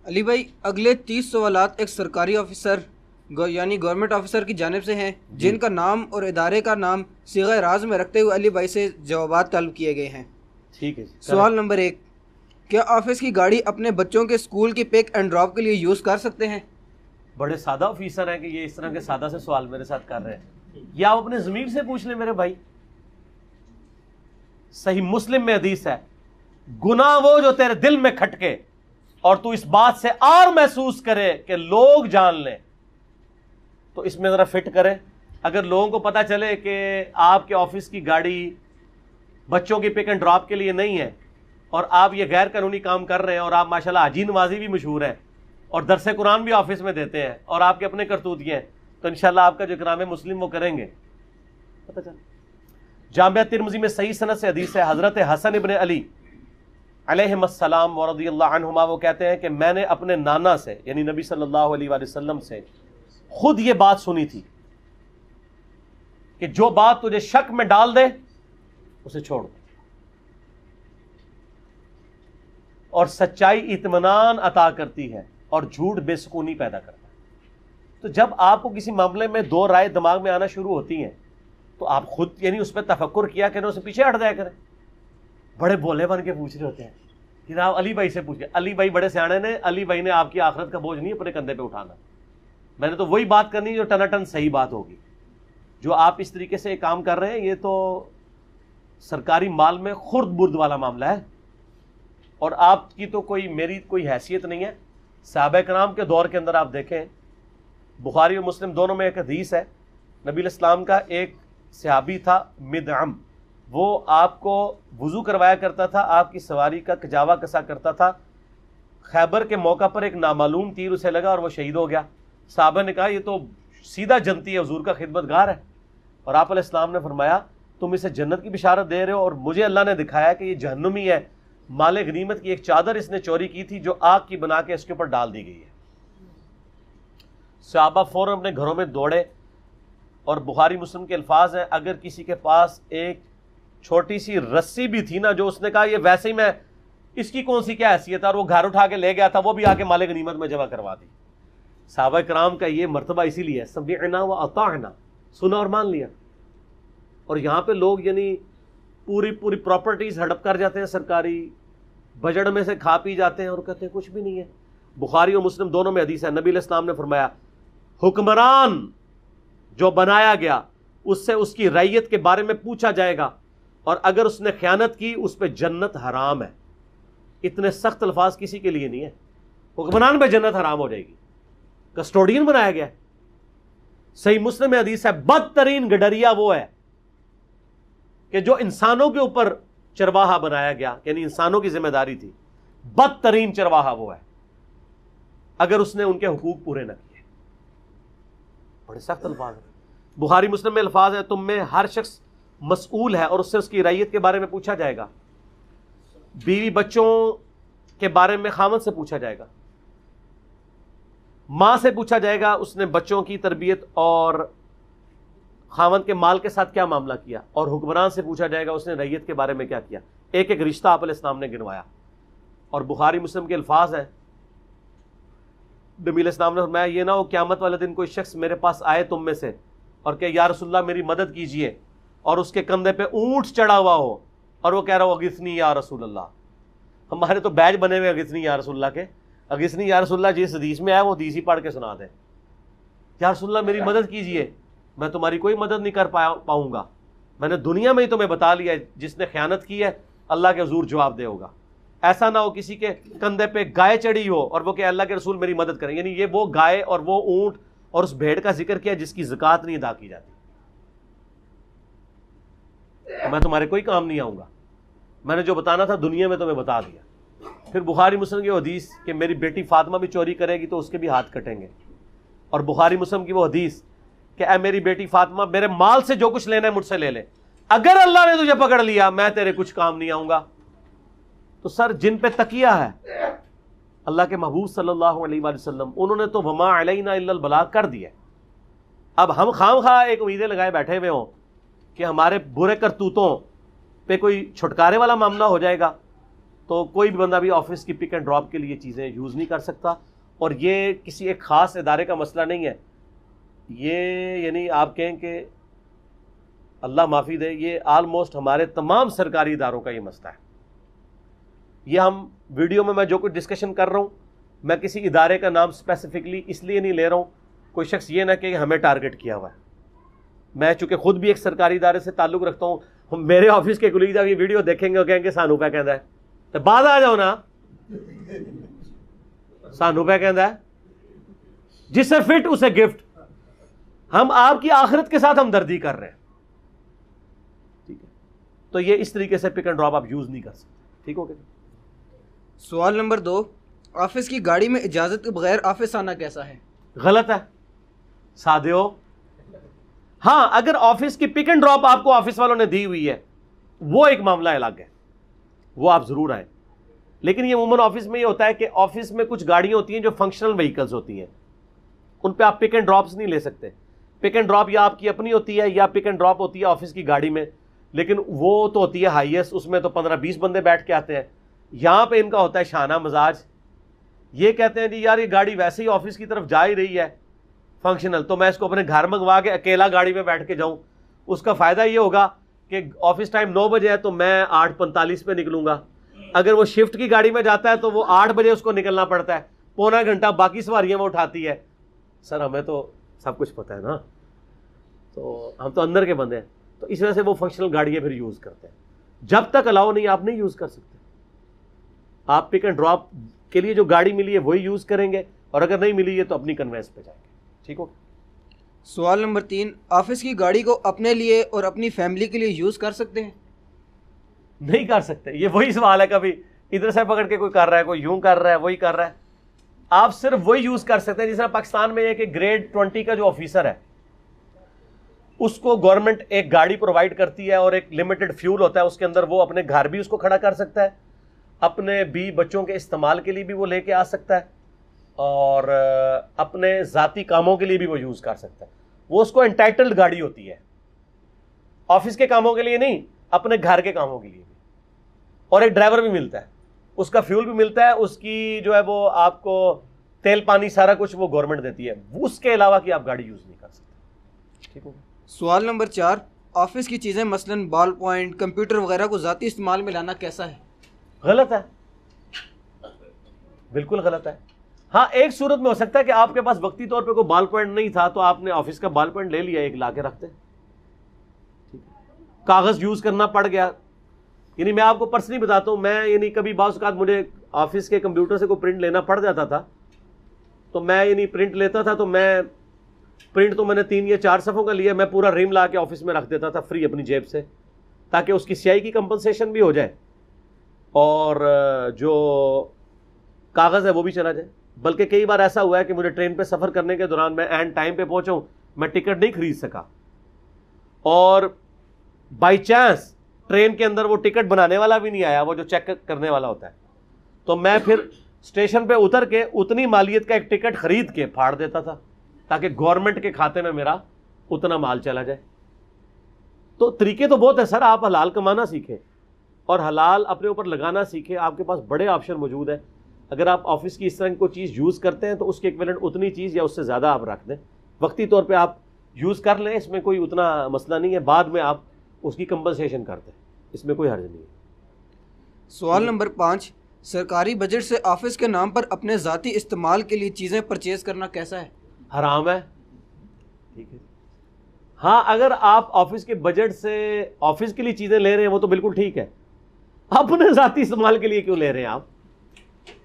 علی بھائی، اگلے 30 سوالات ایک سرکاری آفیسر یعنی گورنمنٹ آفیسر کی جانب سے ہیں، جن کا نام اور ادارے کا نام صیغہ راز میں رکھتے ہوئے علی بھائی سے جوابات طلب کیے گئے ہیں۔ ٹھیک ہے جی۔ سوال نمبر 1، کیا آفس کی گاڑی اپنے بچوں کے اسکول کی پک اینڈ ڈراپ کے لیے یوز کر سکتے ہیں؟ بڑے سادہ آفیسر ہیں کہ یہ اس طرح کے سادہ سے سوال میرے ساتھ کر رہے ہیں، یہ آپ اپنے ضمیر سے پوچھ لیں میرے بھائی۔ صحیح مسلم میں حدیث ہے، گناہ وہ جو تیرے دل میں کھٹکے اور تو اس بات سے آر محسوس کرے کہ لوگ جان لیں، تو اس میں ذرا فٹ کرے۔ اگر لوگوں کو پتا چلے کہ آپ کے آفس کی گاڑی بچوں کی پک اینڈ ڈراپ کے لیے نہیں ہے اور آپ یہ غیر قانونی کام کر رہے ہیں، اور آپ ماشاءاللہ حاجی نوازی بھی مشہور ہیں اور درس قرآن بھی آفس میں دیتے ہیں اور آپ کے اپنے کرتوت یہ ہیں، تو انشاءاللہ آپ کا جو اکرام مسلم وہ کریں گے۔ پتہ چل جامعہ ترمذی میں صحیح سند سے حدیث ہے، حضرت حسن ابن علی علیہم السلام ورضی اللہ عنہما وہ کہتے ہیں کہ میں نے اپنے نانا سے یعنی نبی صلی اللہ علیہ وآلہ وسلم سے خود یہ بات سنی تھی کہ جو بات تجھے شک میں ڈال دے اسے چھوڑ دو، اور سچائی اطمینان عطا کرتی ہے اور جھوٹ بے سکونی پیدا کرتا ہے۔ تو جب آپ کو کسی معاملے میں دو رائے دماغ میں آنا شروع ہوتی ہیں تو آپ خود یعنی اس پہ تفکر کیا کریں، اسے پیچھے ہٹ جایا کریں۔ بڑے بولے بن کے پوچھ رہے ہوتے ہیں جناب علی بھائی سے پوچھے، علی بھائی بڑے سیانے نے، علی بھائی نے آپ کی آخرت کا بوجھ نہیں اپنے کندھے پہ اٹھانا، میں نے تو وہی بات کرنی جو ٹناٹن صحیح بات ہوگی۔ جو آپ اس طریقے سے کام کر رہے ہیں یہ تو سرکاری مال میں خرد برد والا معاملہ ہے، اور آپ کی تو میری کوئی حیثیت نہیں ہے۔ صحابہ کرام کے دور کے اندر آپ دیکھیں، بخاری اور مسلم دونوں میں ایک حدیث ہے، نبی علیہ السلام کا ایک صحابی تھا مدعم، وہ آپ کو وضو کروایا کرتا تھا، آپ کی سواری کا کجاوا کسا کرتا تھا۔ خیبر کے موقع پر ایک نامعلوم تیر اسے لگا اور وہ شہید ہو گیا۔ صحابہ نے کہا یہ تو سیدھا جنتی ہے، حضور کا خدمت گار ہے، اور آپ علیہ السلام نے فرمایا تم اسے جنت کی بشارت دے رہے ہو، اور مجھے اللہ نے دکھایا کہ یہ جہنمی ہے، مال غنیمت کی ایک چادر اس نے چوری کی تھی جو آگ کی بنا کے اس کے اوپر ڈال دی گئی ہے۔ صحابہ فوراً اپنے گھروں میں دوڑے، اور بخاری مسلم کے الفاظ ہیں اگر کسی کے پاس ایک چھوٹی سی رسی بھی تھی نا، جو اس نے کہا یہ ویسے ہی میں اس کی کون سی کیا حیثیت ہے، اور وہ گھر اٹھا کے لے گیا تھا، وہ بھی آ کے مال غنیمت میں جمع کروا دی۔ صحابہ کرام کا یہ مرتبہ اسی لیے ہے، سمعنا و اطعنا، سنا اور مان لیا۔ اور یہاں پہ لوگ یعنی پوری پراپرٹیز ہڑپ کر جاتے ہیں، سرکاری بجٹ میں سے کھا پی جاتے ہیں اور کہتے ہیں کچھ بھی نہیں ہے۔ بخاری اور مسلم دونوں میں حدیث ہے، نبی علیہ السلام نے فرمایا حکمران جو بنایا گیا اس سے اس کی رعیت کے بارے میں پوچھا جائے گا، اور اگر اس نے خیانت کی اس پہ جنت حرام ہے۔ اتنے سخت الفاظ کسی کے لیے نہیں ہے، حکمران پہ جنت حرام ہو جائے گی، کسٹوڈین بنایا گیا۔ صحیح مسلم میں حدیث ہے بدترین گڈریا وہ ہے کہ جو انسانوں کے اوپر چرواہا بنایا گیا، یعنی انسانوں کی ذمہ داری تھی، بدترین چرواہا وہ ہے اگر اس نے ان کے حقوق پورے نہ کیے۔ بڑے سخت الفاظ ہیں۔ بخاری مسلم میں الفاظ ہیں تم میں ہر شخص مسئول ہے اور اس سے اس کی رعیت کے بارے میں پوچھا جائے گا، بیوی بچوں کے بارے میں خاوند سے پوچھا جائے گا، ماں سے پوچھا جائے گا اس نے بچوں کی تربیت اور خاوند کے مال کے ساتھ کیا معاملہ کیا، اور حکمران سے پوچھا جائے گا اس نے رعیت کے بارے میں کیا کیا۔ ایک ایک رشتہ آپ علیہ السلام نے گنوایا، اور بخاری مسلم کے الفاظ ہیں نبی علیہ السلام نے فرمایا یہ نہ ہو قیامت والے دن کوئی شخص میرے پاس آئے تم میں سے اور کہ یا رسول اللہ میری مدد کیجئے، اور اس کے کندھے پہ اونٹ چڑھا ہوا ہو اور وہ کہہ رہا ہو اغثنی یا رسول اللہ۔ ہمارے تو بیج بنے ہوئے اغثنی یا رسول اللہ کے، اغثنی یا رسول اللہ جس حدیث میں آیا وہ حدیث ہی پڑھ کے سنا دیں، یا رسول اللہ میری مدد کیجئے، میں تمہاری کوئی مدد نہیں کر پاؤں گا، میں نے دنیا میں ہی تمہیں بتا لیا جس نے خیانت کی ہے اللہ کے حضور جواب دے ہوگا۔ ایسا نہ ہو کسی کے کندھے پہ گائے چڑھی ہو اور وہ کہ اللہ کے رسول میری مدد کریں، یعنی یہ وہ گائے اور وہ اونٹ اور اس بھیڑ کا ذکر کیا جس کی زکوٰۃ نہیں ادا کی جاتی، میں تمہارے کوئی کام نہیں آؤں گا، میں نے جو بتانا تھا دنیا میں تمہیں بتا دیا۔ پھر بخاری مسلم کی حدیث کہ میری بیٹی فاطمہ بھی چوری کرے گی تو اس کے بھی ہاتھ کٹیں گے، اور بخاری مسلم کی وہ حدیث کہ اے میری بیٹی فاطمہ میرے مال سے جو کچھ لینا ہے مجھ سے لے لے، اگر اللہ نے تجھے پکڑ لیا میں تیرے کچھ کام نہیں آؤں گا۔ تو سر جن پہ تکیہ ہے اللہ کے محبوب صلی اللہ علیہ وآلہ وسلم، انہوں نے تو وما علینا الا البلاغ کر دیا۔ اب ہم خام خواہ ایک امیدیں لگائے بیٹھے ہوئے ہوں کہ ہمارے برے کرتوتوں پہ کوئی چھٹکارے والا معاملہ ہو جائے گا، تو کوئی بھی بندہ بھی آفس کی پک اینڈ ڈراپ کے لیے چیزیں یوز نہیں کر سکتا. اور یہ کسی ایک خاص ادارے کا مسئلہ نہیں ہے, یہ یعنی آپ کہیں کہ اللہ معافی دے, یہ آلموسٹ ہمارے تمام سرکاری اداروں کا یہ مسئلہ ہے. یہ ہم ویڈیو میں جو کچھ ڈسکشن کر رہا ہوں, میں کسی ادارے کا نام اسپیسیفکلی اس لیے نہیں لے رہا ہوں, کوئی شخص یہ نہ کہ ہمیں ٹارگٹ کیا ہوا ہے. میں چونکہ خود بھی ایک سرکاری ادارے سے تعلق رکھتا ہوں, میرے آفس کے کلیگ جب یہ ویڈیو دیکھیں گے وہ کہیں گے سانو پہ کہندا ہے, تو بعد آ جاؤ نا, سانو پہ کہندا ہے, جس سے فٹ اسے گفٹ. ہم آپ کی آخرت کے ساتھ ہمدردی کر رہے ہیں, ٹھیک ہے. تو یہ اس طریقے سے پک اینڈ ڈراپ آپ یوز نہیں کر سکتے, ٹھیک ہو گیا. سوال نمبر 2, آفس کی گاڑی میں اجازت کے بغیر آفس آنا کیسا ہے؟ غلط ہے سادے ہو. ہاں اگر آفس کی پک اینڈ ڈراپ آپ کو آفس والوں نے دی ہوئی ہے وہ ایک معاملہ الگ ہے, وہ آپ ضرور آئیں. لیکن یہ عموماً آفس میں یہ ہوتا ہے کہ آفس میں کچھ گاڑیاں ہوتی ہیں جو فنکشنل وہیکلز ہوتی ہیں, ان پہ آپ پک اینڈ ڈراپس نہیں لے سکتے. پک اینڈ ڈراپ یا آپ کی اپنی ہوتی ہے یا پک اینڈ ڈراپ ہوتی ہے آفس کی گاڑی میں, لیکن وہ تو ہوتی ہے ہائیسٹ, اس میں تو 15-20 بندے بیٹھ کے آتے ہیں. یہاں پہ ان کا ہوتا ہے شانہ مزاج, یہ کہتے ہیں جی یار یہ گاڑی ویسے ہی آفس کی طرف جا ہی رہی ہے فنکشنل, تو میں اس کو اپنے گھر منگوا کے اکیلا گاڑی میں بیٹھ کے جاؤں. اس کا فائدہ یہ ہوگا کہ آفس ٹائم 9 بجے ہے تو میں 8:45 پہ نکلوں گا. اگر وہ شفٹ کی گاڑی میں جاتا ہے تو وہ 8 بجے اس کو نکلنا پڑتا ہے, پونا گھنٹہ باقی سواریاں وہ اٹھاتی ہے. سر ہمیں تو سب کچھ پتہ ہے نا, تو ہم تو اندر کے بندے ہیں, تو اس وجہ سے وہ فنکشنل گاڑیاں پھر یوز کرتے ہیں. جب تک الاؤ نہیں آپ نہیں یوز کر سکتے. آپ پک اینڈ ڈراپ کے لیے جو گاڑی ملی ہے وہی یوز کریں گے, اور اگر نہیں ملی ہے تو اپنی کنوینس پہ جائیں گے, ٹھیک ہو. سوال نمبر 3, آفس کی گاڑی کو اپنے لیے اور اپنی فیملی کے لیے یوز کر سکتے ہیں؟ نہیں کر سکتے. یہ وہی سوال ہے, کبھی ادھر سے پکڑ کے کوئی کر رہا ہے, کوئی یوں کر رہا ہے, وہی کر رہا ہے. آپ صرف وہی یوز کر سکتے ہیں. جس طرح پاکستان میں یہ کہ گریڈ 20 کا جو آفیسر ہے اس کو گورنمنٹ ایک گاڑی پرووائڈ کرتی ہے اور ایک لمیٹڈ فیول ہوتا ہے اس کے اندر, وہ اپنے گھر بھی اس کو کھڑا کر سکتا ہے, اپنے بھی بچوں کے استعمال کے لیے بھی وہ لے کے آ سکتا ہے, اور اپنے ذاتی کاموں کے لیے بھی وہ یوز کر سکتا ہے. وہ اس کو انٹائٹلڈ گاڑی ہوتی ہے, آفس کے کاموں کے لیے نہیں, اپنے گھر کے کاموں کے لیے بھی. اور ایک ڈرائیور بھی ملتا ہے, اس کا فیول بھی ملتا ہے, اس کی جو ہے وہ آپ کو تیل پانی سارا کچھ وہ گورنمنٹ دیتی ہے. اس کے علاوہ کی آپ گاڑی یوز نہیں کر سکتے, ٹھیک ہو. سوال نمبر 4, آفس کی چیزیں مثلاً بال پوائنٹ, کمپیوٹر وغیرہ کو ذاتی استعمال میں لانا کیسا ہے؟ غلط ہے, بالکل غلط ہے. ہاں ایک صورت میں ہو سکتا ہے کہ آپ کے پاس وقتی طور پہ کوئی بال پوائنٹ نہیں تھا تو آپ نے آفس کا بال پوائنٹ لے لیا, ایک لا کے رکھتے, کاغذ یوز کرنا پڑ گیا. یعنی میں آپ کو پرسنلی بتاتا ہوں, میں یعنی کبھی بعض اوقات مجھے آفس کے کمپیوٹر سے کوئی پرنٹ لینا پڑ جاتا تھا, تو میں یعنی پرنٹ لیتا تھا, تو میں پرنٹ تو میں نے 3 یا 4 صفحوں کا لیا, میں پورا ریم لا کے آفس میں رکھ دیتا تھا فری اپنی جیب سے, تاکہ اس کی سیاہی کی کمپنسیشن بھی ہو جائے اور جو کاغذ ہے وہ بھی چلا جائے. بلکہ کئی بار ایسا ہوا ہے کہ مجھے ٹرین پہ سفر کرنے کے دوران میں اینڈ ٹائم پہ پہنچا ہوں, میں ٹکٹ نہیں خرید سکا, اور بائی چانس ٹرین کے اندر وہ ٹکٹ بنانے والا بھی نہیں آیا, وہ جو چیک کرنے والا ہوتا ہے, تو میں پھر اسٹیشن پہ اتر کے اتنی مالیت کا ایک ٹکٹ خرید کے پھاڑ دیتا تھا تاکہ گورنمنٹ کے کھاتے میں میرا اتنا مال چلا جائے. تو طریقے تو بہت ہیں سر, آپ حلال کمانا سیکھیں اور حلال اپنے اوپر لگانا سیکھیں. آپ کے پاس بڑے آپشن موجود ہیں. اگر آپ آفس کی اس طرح کی کوئی چیز یوز کرتے ہیں تو اس کے ایکویلنٹ اتنی چیز یا اس سے زیادہ آپ رکھ دیں, وقتی طور پہ آپ یوز کر لیں, اس میں کوئی اتنا مسئلہ نہیں ہے, بعد میں آپ اس کی کمپنسیشن کرتے ہیں, اس میں کوئی حرج نہیں ہے. سوال نمبر 5, سرکاری بجٹ سے آفس کے نام پر اپنے ذاتی استعمال کے لیے چیزیں پرچیز کرنا کیسا ہے؟ حرام ہے, ٹھیک ہے. ہاں اگر آپ آفس کے بجٹ سے آفس کے لیے چیزیں لے رہے ہیں وہ تو بالکل ٹھیک ہے, اپنے ذاتی استعمال کے لیے کیوں لے رہے ہیں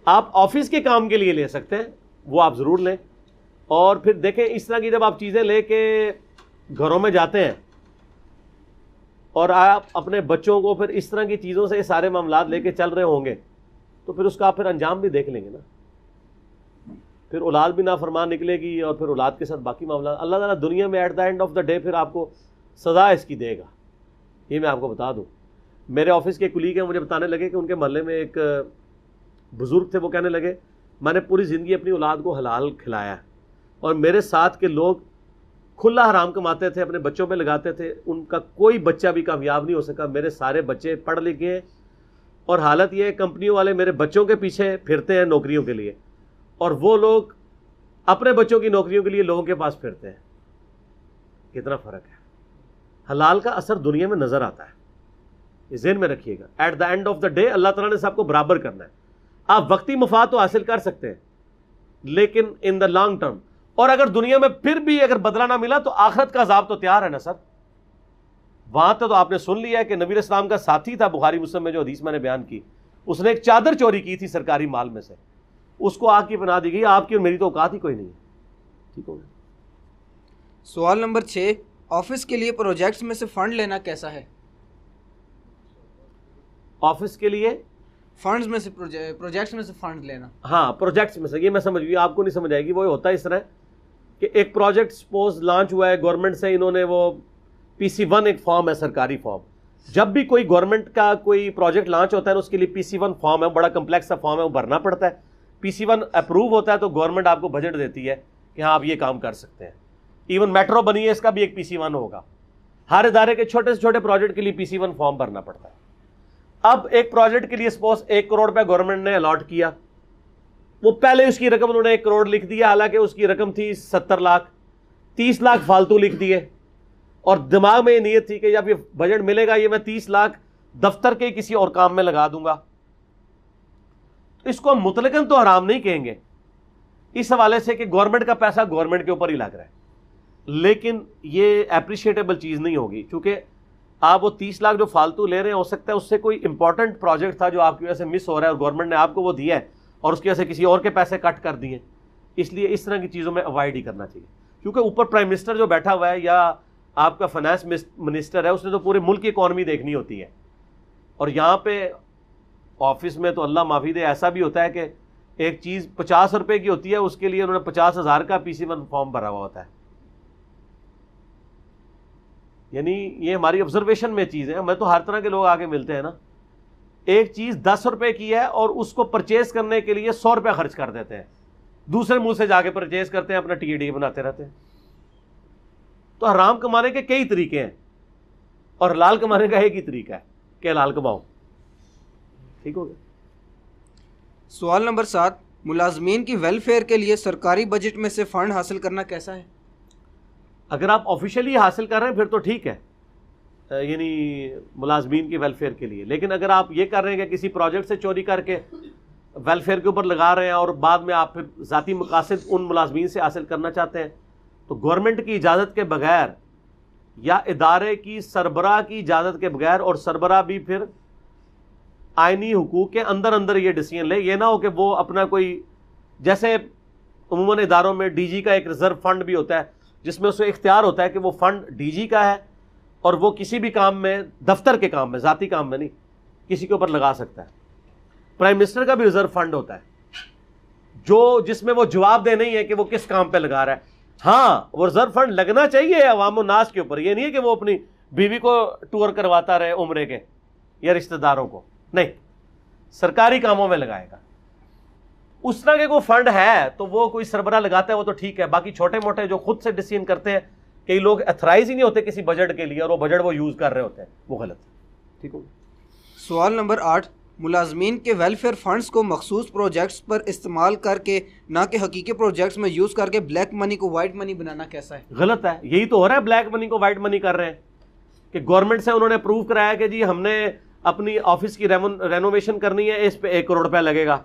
آپ آفس کے کام کے لیے لے سکتے ہیں, وہ آپ ضرور لیں. اور پھر دیکھیں اس طرح کی جب آپ چیزیں لے کے گھروں میں جاتے ہیں اور آپ اپنے بچوں کو پھر اس طرح کی چیزوں سے یہ سارے معاملات لے کے چل رہے ہوں گے تو پھر اس کا آپ پھر انجام بھی دیکھ لیں گے نا, پھر اولاد بھی نافرمان نکلے گی اور پھر اولاد کے ساتھ باقی معاملات اللہ تعالیٰ دنیا میں at the end of the day پھر آپ کو سزا اس کی دے گا. یہ میں آپ کو بتا دوں, میرے آفس کے کلیگ ہیں, مجھے بتانے لگے کہ ان کے محلے میں ایک بزرگ تھے, وہ کہنے لگے میں نے پوری زندگی اپنی اولاد کو حلال کھلایا ہے اور میرے ساتھ کے لوگ کھلا حرام کماتے تھے, اپنے بچوں پہ لگاتے تھے, ان کا کوئی بچہ بھی کامیاب نہیں ہو سکا. میرے سارے بچے پڑھ لکھے ہیں اور حالت یہ ہے کمپنیوں والے میرے بچوں کے پیچھے پھرتے ہیں نوکریوں کے لیے، اور وہ لوگ اپنے بچوں کی نوکریوں کے لیے لوگوں کے پاس پھرتے ہیں. کتنا فرق ہے. حلال کا اثر دنیا میں نظر آتا ہے، یہ ذہن میں رکھیے گا. At the end of the day اللہ تعالیٰ نے سب کو برابر کرنا ہے. آپ وقتی مفاد تو حاصل کر سکتے ہیں لیکن ان دا لانگ ٹرم، اور اگر دنیا میں پھر بھی اگر بدلہ نہ ملا تو آخرت کا عذاب تو تیار ہے نا سر. وہاں تو آپ نے سن لیا ہے کہ نبی علیہ السلام کا ساتھی تھا، بخاری مسلم میں جو حدیث میں نے بیان کی، اس نے ایک چادر چوری کی تھی سرکاری مال میں سے، اس کو آگ کی پناہ دی گئی. آپ کی اور میری تو اوقات ہی کوئی نہیں ہے. ٹھیک ہو گیا. سوال نمبر 6، آفس کے لیے پروجیکٹس میں سے فنڈ لینا کیسا ہے؟ آفس کے لیے فنڈز میں سے پروجیکٹس میں سے فنڈ لینا. ہاں پروجیکٹس میں سے، یہ میں سمجھ گئی، آپ کو نہیں سمجھ آئے گی. وہ ہوتا ہے اس طرح کہ ایک پروجیکٹ سپوز لانچ ہوا ہے گورنمنٹ سے، انہوں نے وہ PC1 ایک فارم ہے سرکاری فارم. جب بھی کوئی گورنمنٹ کا کوئی پروجیکٹ لانچ ہوتا ہے اس کے لیے PC1 فارم ہے، بڑا کمپلیکس سا فارم ہے، وہ بھرنا پڑتا ہے. PC1 اپروو ہوتا ہے تو گورنمنٹ آپ کو بجٹ دیتی ہے کہ ہاں آپ یہ کام کر سکتے ہیں. ایون میٹرو بنی ہے، اس کا بھی ایک PC1 ہوگا. ہر ادارے کے چھوٹے سے چھوٹے پروجیکٹ کے لیے PC1 فارم بھرنا پڑتا ہے. اب ایک پروجیکٹ کے لیے سپوز 1 کروڑ روپے گورنمنٹ نے الاٹ کیا، وہ پہلے اس کی رقم انہوں نے 1 کروڑ لکھ دیا، حالانکہ اس کی رقم تھی 70 لاکھ، 30 لاکھ فالتو لکھ دیے، اور دماغ میں یہ نیت تھی کہ جب یہ بجٹ ملے گا یہ میں 30 لاکھ دفتر کے کسی اور کام میں لگا دوں گا. اس کو ہم مطلقاً تو حرام نہیں کہیں گے اس حوالے سے کہ گورنمنٹ کا پیسہ گورنمنٹ کے اوپر ہی لگ رہا ہے، لیکن یہ اپریشیٹیبل چیز نہیں ہوگی، چونکہ آپ وہ 30 لاکھ جو فالتو لے رہے ہیں ہو سکتا ہے اس سے کوئی امپورٹنٹ پروجیکٹ تھا جو آپ کی وجہ سے مس ہو رہا ہے اور گورنمنٹ نے آپ کو وہ دیا ہے اور اس کی وجہ سے کسی اور کے پیسے کٹ کر دیے. اس لیے اس طرح کی چیزوں میں اوائڈ ہی کرنا چاہیے، کیونکہ اوپر پرائم منسٹر جو بیٹھا ہوا ہے یا آپ کا فائنانس منسٹر ہے، اس نے تو پورے ملک کی اکانومی دیکھنی ہوتی ہے. اور یہاں پہ آفس میں تو اللہ معافی دے ایسا بھی ہوتا ہے کہ ایک چیز 50 روپے کی ہوتی ہے، اس کے لیے انہوں نے 50,000 کا PC1 فارم بھرا ہوا ہوتا ہے. یعنی یہ ہماری آبزرویشن میں چیز ہے. ہمیں تو ہر طرح کے لوگ آگے ملتے ہیں نا. ایک چیز 10 روپے کی ہے اور اس کو پرچیز کرنے کے لیے 100 روپے خرچ کر دیتے ہیں، دوسرے منہ سے جا کے پرچیز کرتے ہیں، اپنا TAD بناتے رہتے ہیں. تو حرام کمانے کے کئی طریقے ہیں اور حلال کمانے کا ایک ہی طریقہ ہے کہ حلال کماؤ. ٹھیک ہو گیا. سوال نمبر 7، ملازمین کی ویلفیئر کے لیے سرکاری بجٹ میں سے فنڈ حاصل کرنا کیسا ہے؟ اگر آپ آفیشیلی حاصل کر رہے ہیں پھر تو ٹھیک ہے، یعنی ملازمین کی ویلفیئر کے لیے. لیکن اگر آپ یہ کر رہے ہیں کہ کسی پروجیکٹ سے چوری کر کے ویلفیئر کے اوپر لگا رہے ہیں اور بعد میں آپ پھر ذاتی مقاصد ان ملازمین سے حاصل کرنا چاہتے ہیں، تو گورنمنٹ کی اجازت کے بغیر یا ادارے کی سربراہ کی اجازت کے بغیر، اور سربراہ بھی پھر آئینی حقوق کے اندر اندر یہ ڈیسیژن لے. یہ نہ ہو کہ وہ اپنا کوئی، جیسے عموماً اداروں میں DG کا ایک ریزرو فنڈ بھی ہوتا ہے جس میں اسے اختیار ہوتا ہے کہ وہ فنڈ DG کا ہے اور وہ کسی بھی کام میں، دفتر کے کام میں، ذاتی کام میں نہیں، کسی کے اوپر لگا سکتا ہے. پرائم منسٹر کا بھی ریزرو فنڈ ہوتا ہے جس میں وہ جواب دہ نہیں ہے کہ وہ کس کام پہ لگا رہا ہے. ہاں وہ ریزرو فنڈ لگنا چاہیے عوام الناس کے اوپر، یہ نہیں ہے کہ وہ اپنی بیوی کو ٹور کرواتا رہے عمرے کے یا رشتہ داروں کو، نہیں، سرکاری کاموں میں لگائے گا. اس طرح کے کوئی فنڈ ہے تو وہ کوئی سربراہ لگاتا ہے وہ تو ٹھیک ہے. باقی چھوٹے موٹے جو خود سے ڈیسیژن کرتے ہیں، کئی لوگ ایتھرائز ہی نہیں ہوتے کسی بجٹ کے لیے اور وہ بجٹ وہ یوز کر رہے ہوتے ہیں، وہ غلط ہے. ٹھیک ہو. سوال نمبر 8، ملازمین کے ویلفیئر فنڈز کو مخصوص پروجیکٹس پر استعمال کر کے نہ کہ حقیقی پروجیکٹس میں یوز کر کے بلیک منی کو وائٹ منی بنانا کیسا ہے؟ غلط ہے. یہی تو ہو رہا ہے، بلیک منی کو وائٹ منی کر رہے ہیں کہ گورنمنٹ سے انہوں نے اپروو کرایا کہ جی ہم نے اپنی آفس کی رینوویشن کرنی ہے، اس پہ 1 کروڑ روپے لگے گا،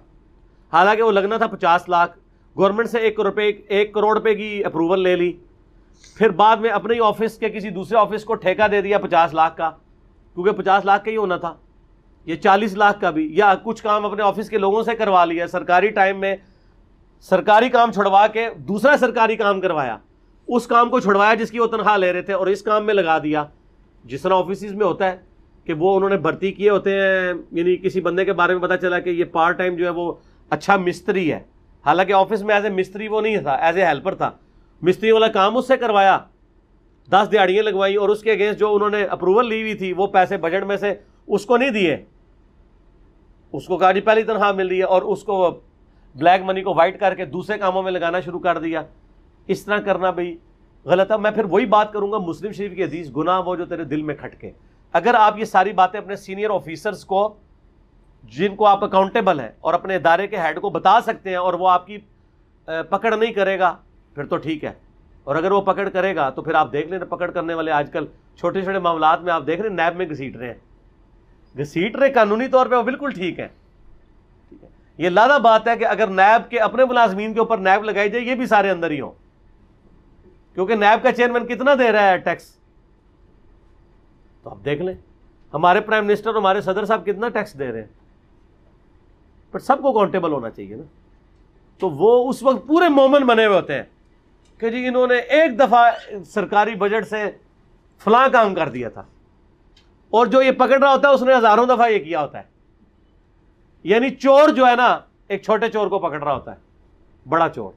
حالانکہ وہ لگنا تھا 50 لاکھ. گورنمنٹ سے 1 کروڑ روپے کی اپروول لے لی، پھر بعد میں اپنے ہی آفس کے کسی دوسرے آفس کو ٹھیکہ دے دیا 50 لاکھ کا، کیونکہ 50 لاکھ کا ہی ہونا تھا، یہ 40 لاکھ کا بھی. یا کچھ کام اپنے آفس کے لوگوں سے کروا لیا، سرکاری ٹائم میں سرکاری کام چھڑوا کے دوسرا سرکاری کام کروایا، اس کام کو چھڑوایا جس کی وہ تنخواہ لے رہے تھے اور اس کام میں لگا دیا. جس طرح آفیسز میں ہوتا ہے کہ وہ انہوں نے بھرتی کیے ہوتے ہیں، یعنی کسی بندے کے بارے میں پتا چلا کہ یہ پارٹ ٹائم جو ہے وہ اچھا مستری ہے، حالانکہ آفس میں ایز اے مستری وہ نہیں تھا، ایز اے ہیلپر تھا. مستری والا کام اس سے کروایا، 10 دیہڑیاں لگوائیں اور اس کے اگینسٹ جو انہوں نے اپروول لی ہوئی تھی وہ پیسے بجٹ میں سے اس کو نہیں دیے، اس کو کہا جی پہلی تنخواہ مل رہی ہے، اور اس کو بلیک منی کو وائٹ کر کے دوسرے کاموں میں لگانا شروع کر دیا. اس طرح کرنا بھائی غلط ہے. میں پھر وہی بات کروں گا مسلم شریف کی حدیث، گناہ وہ جو تیرے دل میں کھٹکے. اگر آپ یہ ساری باتیں اپنے سینئر آفیسرز کو جن کو آپ اکاؤنٹیبل ہیں اور اپنے ادارے کے ہیڈ کو بتا سکتے ہیں اور وہ آپ کی پکڑ نہیں کرے گا پھر تو ٹھیک ہے، اور اگر وہ پکڑ کرے گا تو پھر آپ دیکھ لیں پکڑ کرنے والے آج کل چھوٹے چھوٹے معاملات میں آپ دیکھ رہے ہیں نیب میں گھسیٹ رہے ہیں، گھسیٹ رہے قانونی طور پہ وہ بالکل ٹھیک ہے. یہ لادہ بات ہے کہ اگر نیب کے اپنے ملازمین کے اوپر نیب لگائی جائے یہ بھی سارے اندر ہی ہوں، کیونکہ نیب کا چیئرمین کتنا دے رہا ہے ٹیکس، تو آپ دیکھ لیں ہمارے پرائم منسٹر اور ہمارے صدر صاحب کتنا ٹیکس دے رہے ہیں، پر سب کو اکاؤنٹیبل ہونا چاہیے نا. تو وہ اس وقت پورے مومن بنے ہوئے ہوتے ہیں کہ جی انہوں نے ایک دفعہ سرکاری بجٹ سے فلاں کام کر دیا تھا، اور جو یہ پکڑ رہا ہوتا ہے اس نے ہزاروں دفعہ یہ کیا ہوتا ہے. یعنی چور جو ہے نا ایک چھوٹے چور کو پکڑ رہا ہوتا ہے، بڑا چور.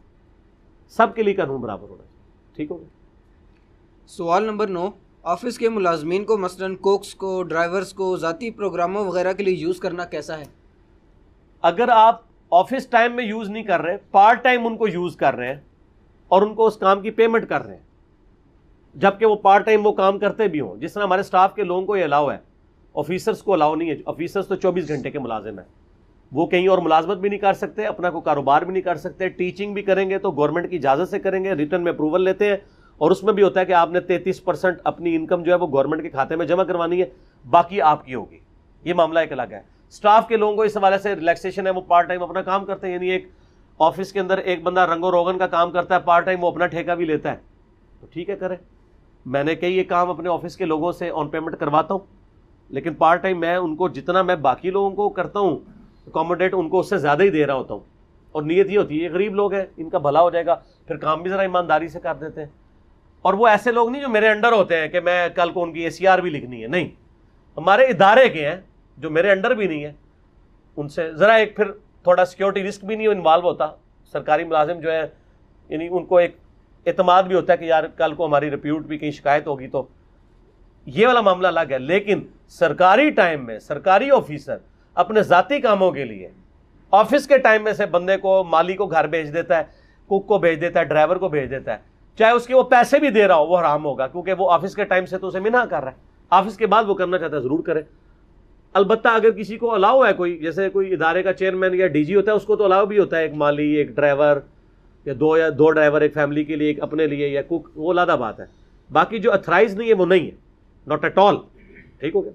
سب کے لیے قانون برابر ہونا چاہیے. ٹھیک ہوگا. سوال نمبر 9، آفس کے ملازمین کو مثلاً کوکس کو، ڈرائیورز کو ذاتی پروگراموں وغیرہ کے لیے یوز کرنا کیسا ہے؟ اگر آپ آفس ٹائم میں یوز نہیں کر رہے، پارٹ ٹائم ان کو یوز کر رہے ہیں اور ان کو اس کام کی پیمنٹ کر رہے ہیں، جبکہ وہ پارٹ ٹائم وہ کام کرتے بھی ہوں. جس طرح ہمارے سٹاف کے لوگوں کو یہ الاؤ ہے، آفیسرز کو الاؤ نہیں ہے. آفیسرز تو 24 گھنٹے کے ملازم ہیں، وہ کہیں اور ملازمت بھی نہیں کر سکتے، اپنا کوئی کاروبار بھی نہیں کر سکتے. ٹیچنگ بھی کریں گے تو گورنمنٹ کی اجازت سے کریں گے، ریٹرن میں اپروول لیتے ہیں، اور اس میں بھی ہوتا ہے کہ آپ نے 33% اپنی انکم جو ہے وہ گورنمنٹ کے کھاتے میں جمع کروانی ہے، باقی آپ کی ہوگی. یہ معاملہ ایک الگ ہے. سٹاف کے لوگوں کو اس حوالے سے ریلیکسیشن ہے، وہ پارٹ ٹائم اپنا کام کرتے ہیں. یعنی ایک آفس کے اندر ایک بندہ رنگ و روغن کا کام کرتا ہے، پارٹ ٹائم وہ اپنا ٹھیکہ بھی لیتا ہے، تو ٹھیک ہے کرے. میں نے کئی یہ کام اپنے آفس کے لوگوں سے آن پیمنٹ کرواتا ہوں، لیکن پارٹ ٹائم میں ان کو جتنا میں باقی لوگوں کو کرتا ہوں اکوموڈیٹ، ان کو اس سے زیادہ ہی دے رہا ہوتا ہوں. اور نیت یہ ہوتی ہے یہ غریب لوگ ہیں، ان کا بھلا ہو جائے گا، پھر کام بھی ذرا ایمانداری سے کر دیتے ہیں. اور وہ ایسے لوگ نہیں جو میرے انڈر ہوتے ہیں کہ میں کل کو ان کی ACR بھی لکھنی ہے، نہیں، ہمارے ادارے کے ہیں جو میرے انڈر بھی نہیں ہے. ان سے ذرا ایک پھر تھوڑا سیکیورٹی رسک بھی نہیں انوالو ہوتا. سرکاری ملازم جو ہے یعنی ان کو ایک اعتماد بھی ہوتا ہے کہ یار کل کو ہماری ریپیوٹ بھی کہیں شکایت ہوگی تو یہ والا معاملہ الگ ہے. لیکن سرکاری ٹائم میں سرکاری آفیسر اپنے ذاتی کاموں کے لیے آفس کے ٹائم میں سے بندے کو، مالی کو گھر بھیج دیتا ہے، کوک کو بھیج دیتا ہے، ڈرائیور کو بھیج دیتا ہے، چاہے اس کے وہ پیسے بھی دے رہا ہو وہ حرام ہوگا، کیونکہ وہ آفس کے ٹائم سے تو اسے منع کر رہا ہے. آفس کے بعد وہ کرنا چاہتا ہے ضرور کرے. البتہ اگر کسی کو الاؤ ہے، کوئی جیسے کوئی ادارے کا چیئرمین یا DG ہوتا ہے، اس کو تو الاؤ بھی ہوتا ہے ایک مالی، ایک ڈرائیور، یا دو ڈرائیور ایک فیملی کے لیے، ایک اپنے لیے یا کوک، وہ علیحدہ بات ہے. باقی جو اتھرائز نہیں ہے وہ نہیں ہے، ناٹ ایٹ آل. ٹھیک ہو گیا.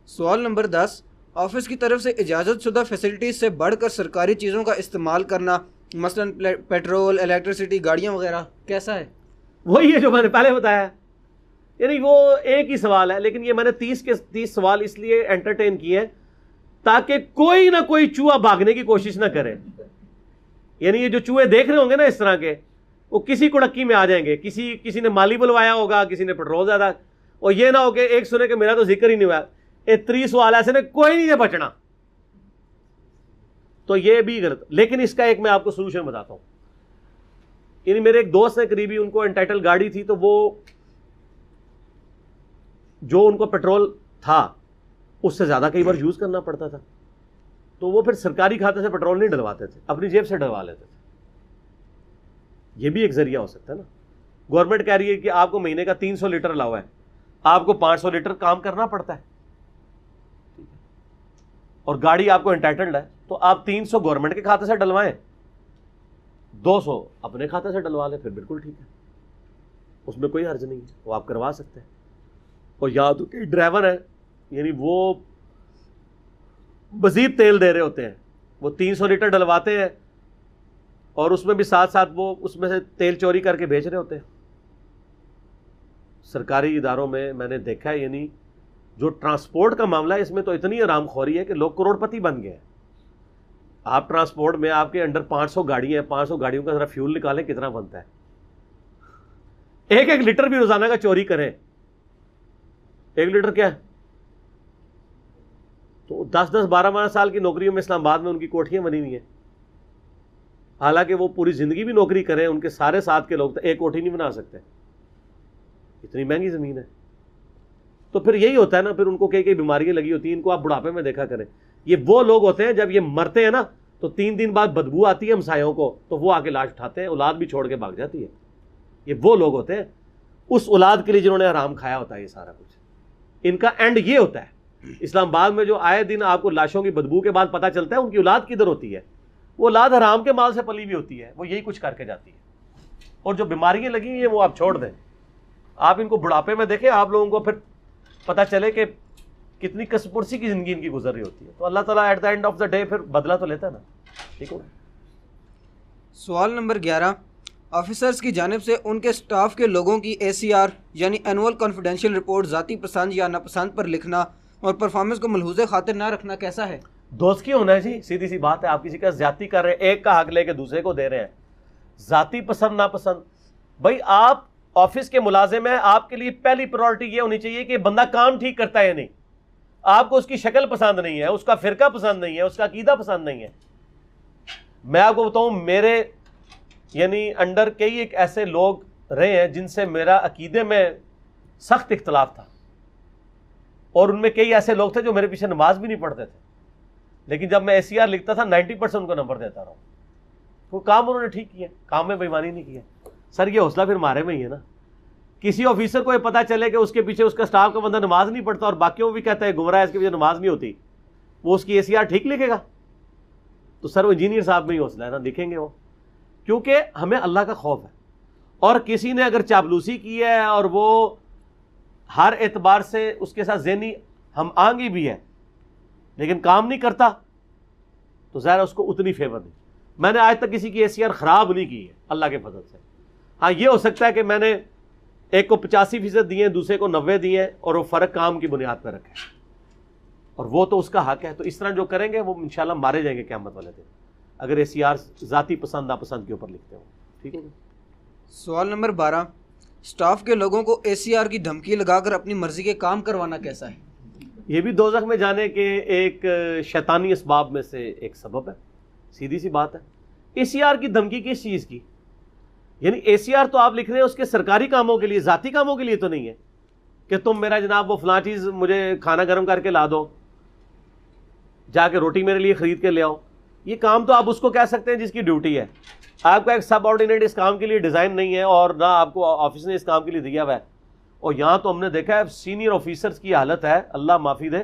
سوال نمبر 10، آفس کی طرف سے اجازت شدہ فیسلٹیز سے بڑھ کر سرکاری چیزوں کا استعمال کرنا، مثلاً پیٹرول، الیکٹریسٹی، گاڑیاں وغیرہ، کیسا ہے؟ وہی ہے جو میں نے پہلے بتایا. یعنی وہ ایک ہی سوال ہے، لیکن یہ میں نے 30 کے 30 سوال اس لیے انٹرٹین کیے ہیں تاکہ کوئی نہ کوئی چوہا بھاگنے کی کوشش نہ کرے. یعنی یہ جو چوہے دیکھ رہے ہوں گے نا اس طرح کے، وہ کسی کڑکی میں آ جائیں گے. کسی نے مالی بلوایا ہوگا، کسی نے پیٹرول زیادہ، اور یہ نہ ہو کہ ایک سنے کہ میرا تو ذکر ہی نہیں ہوا، یہ 30 سوال ایسے نے کوئی نہیں ہے بچنا. تو یہ بھی غلط. لیکن اس کا ایک میں آپ کو سولوشن بتاتا ہوں. یعنی میرے ایک دوست ہیں قریبی، ان کو انٹائٹل گاڑی تھی، تو وہ جو ان کو پیٹرول تھا اس سے زیادہ کئی بار یوز کرنا پڑتا تھا، تو وہ پھر سرکاری کھاتے سے پیٹرول نہیں ڈلواتے تھے، اپنی جیب سے ڈلوا لیتے تھے. یہ بھی ایک ذریعہ ہو سکتا ہے نا. گورنمنٹ کہہ رہی ہے کہ آپ کو مہینے کا 300 لیٹر الاؤ ہے، آپ کو 500 لیٹر کام کرنا پڑتا ہے، اور گاڑی آپ کو انٹائٹلڈ ہے، تو آپ 300 گورنمنٹ کے کھاتے سے ڈلوائیں، 200 اپنے کھاتے سے ڈلوا لیں، پھر بالکل ٹھیک ہے، اس میں کوئی حرج نہیں ہے، وہ آپ کروا سکتے ہیں. اور یا تو کہ ڈرائیور ہے، یعنی وہ مزید تیل دے رہے ہوتے ہیں، وہ 300 لیٹر ڈلواتے ہیں اور اس میں بھی ساتھ ساتھ وہ اس میں سے تیل چوری کر کے بیچ رہے ہوتے ہیں. سرکاری اداروں میں میں نے دیکھا ہے، یعنی جو ٹرانسپورٹ کا معاملہ ہے اس میں تو اتنی آرام خوری ہے کہ لوگ کروڑ پتی بن گئے ہیں. آپ ٹرانسپورٹ میں آپ کے انڈر 500 گاڑیاں ہیں، 500 گاڑیوں کا ذرا فیول نکالیں کتنا بنتا ہے. ایک لیٹر بھی روزانہ کا چوری کریں، 1 لیٹر کیا ہے، تو 10-10 12 سال کی نوکریوں میں اسلام آباد میں ان کی کوٹھیاں بنی ہوئی ہیں. حالانکہ وہ پوری زندگی بھی نوکری کریں، ان کے سارے ساتھ کے لوگ ایک کوٹھی نہیں بنا سکتے، اتنی مہنگی زمین ہے. تو پھر یہی ہوتا ہے نا، پھر ان کو کئی بیماریاں لگی ہوتی ہیں. ان کو آپ بڑھاپے میں دیکھا کریں، یہ وہ لوگ ہوتے ہیں جب یہ مرتے ہیں نا تو 3 دن بعد بدبو آتی ہے ہمسایوں کو، تو وہ آ کے لاش اٹھاتے ہیں، اولاد بھی چھوڑ کے بھاگ جاتی ہے. یہ وہ لوگ ہوتے ہیں اس اولاد کے لیے جنہوں نے حرام کھایا ہوتا ہے یہ سارا کچھ. ان کا اینڈ یہ ہوتا ہے اسلام آباد میں جو آئے دن آپ کو لاشوں کی بدبو کے بعد پتہ چلتا ہے ان کی اولاد کدھر ہوتی ہے، وہ اولاد حرام کے مال سے پلی ہوئی ہوتی ہے، وہ یہی کچھ کر کے جاتی ہے. اور جو بیماریاں لگی ہیں وہ آپ چھوڑ دیں، آپ ان کو بڑھاپے میں دیکھیں، آپ لوگوں کو پھر پتہ چلے کہ کتنی کس پرسی کی زندگی ان کی گزر رہی ہوتی ہے. تو اللہ تعالیٰ at the end of the day پھر بدلہ تو لیتا ہے نا. ٹھیک ہو. سوال نمبر 11، آفیسرز کی جانب سے ان کے سٹاف کے لوگوں کی ACR یعنی اینول کانفیڈینشیل رپورٹ ذاتی پسند یا ناپسند پر لکھنا اور پرفارمنس کو ملحوظ خاطر نہ رکھنا کیسا ہے؟ دوست کی ہونا ہے جی، سیدھی سی بات ہے. آپ کسی کا زیادتی کر رہے ہیں، ایک کا حق لے کے دوسرے کو دے رہے ہیں. ذاتی پسند ناپسند، بھائی آپ آفس کے ملازم ہیں، آپ کے لیے پہلی پرائورٹی یہ ہونی چاہیے کہ بندہ کام ٹھیک کرتا ہے یا نہیں. آپ کو اس کی شکل پسند نہیں ہے، اس کا فرقہ پسند نہیں ہے، اس کا عقیدہ پسند نہیں ہے. میں آپ کو بتاؤں، میرے یعنی انڈر کئی ایک ایسے لوگ رہے ہیں جن سے میرا عقیدے میں سخت اختلاف تھا، اور ان میں کئی ایسے لوگ تھے جو میرے پیچھے نماز بھی نہیں پڑھتے تھے، لیکن جب میں ACR لکھتا تھا 90% ان کو نمبر دیتا رہا. وہ کام انہوں نے ٹھیک کیا، کام میں بےایمانی نہیں کیا. سر یہ حوصلہ پھر ہمارے میں ہی ہے نا. کسی آفیسر کو یہ پتا چلے کہ اس کے پیچھے اس کا سٹاف کا بندہ نماز نہیں پڑھتا اور باقیوں کو بھی کہتا ہے گمراہ ہے، اس کے پیچھے نماز نہیں ہوتی، وہ اس کی ACR ٹھیک لکھے گا؟ تو سر وہ انجینئر صاحب میں ہی حوصلہ ہے نا، لکھیں گے وہ. کیونکہ ہمیں اللہ کا خوف ہے. اور کسی نے اگر چاپلوسی کی ہے اور وہ ہر اعتبار سے اس کے ساتھ ذہنی ہم آہنگی بھی ہے لیکن کام نہیں کرتا، تو ظاہر اس کو اتنی فیور نہیں. میں نے آج تک کسی کی ACR خراب نہیں کی ہے اللہ کے فضل سے. ہاں یہ ہو سکتا ہے کہ میں نے ایک کو 85% دیے، دوسرے کو 90 دیے، اور وہ فرق کام کی بنیاد پہ رکھا ہے، اور وہ تو اس کا حق ہے. تو اس طرح جو کریں گے وہ انشاءاللہ مارے جائیں گے قیامت والے دن، اگر ACR ذاتی پسند ناپسند کے اوپر لکھتے ہوں. ٹھیک ہے. سوال نمبر 12، سٹاف کے لوگوں کو ACR کی دھمکی لگا کر اپنی مرضی کے کام کروانا کیسا ہے؟ یہ بھی دوزخ میں جانے کے ایک شیطانی اسباب میں سے ایک سبب ہے. سیدھی سی بات ہے. ACR کی دھمکی کس چیز کی؟ یعنی ACR تو آپ لکھ رہے ہیں اس کے سرکاری کاموں کے لیے، ذاتی کاموں کے لیے تو نہیں ہے کہ تم میرا جناب وہ فلاں چیز مجھے کھانا گرم کر کے لا دو، جا کے روٹی میرے لیے خرید کے لے آؤ. یہ کام تو آپ اس کو کہہ سکتے ہیں جس کی ڈیوٹی ہے. آپ کا ایک سب آرڈینیٹ اس کام کے لیے ڈیزائن نہیں ہے اور نہ آپ کو آفس نے اس کام کے لیے دیا ہوا ہے. اور یہاں تو ہم نے دیکھا ہے سینئر آفیسرز کی حالت ہے، اللہ معافی دے،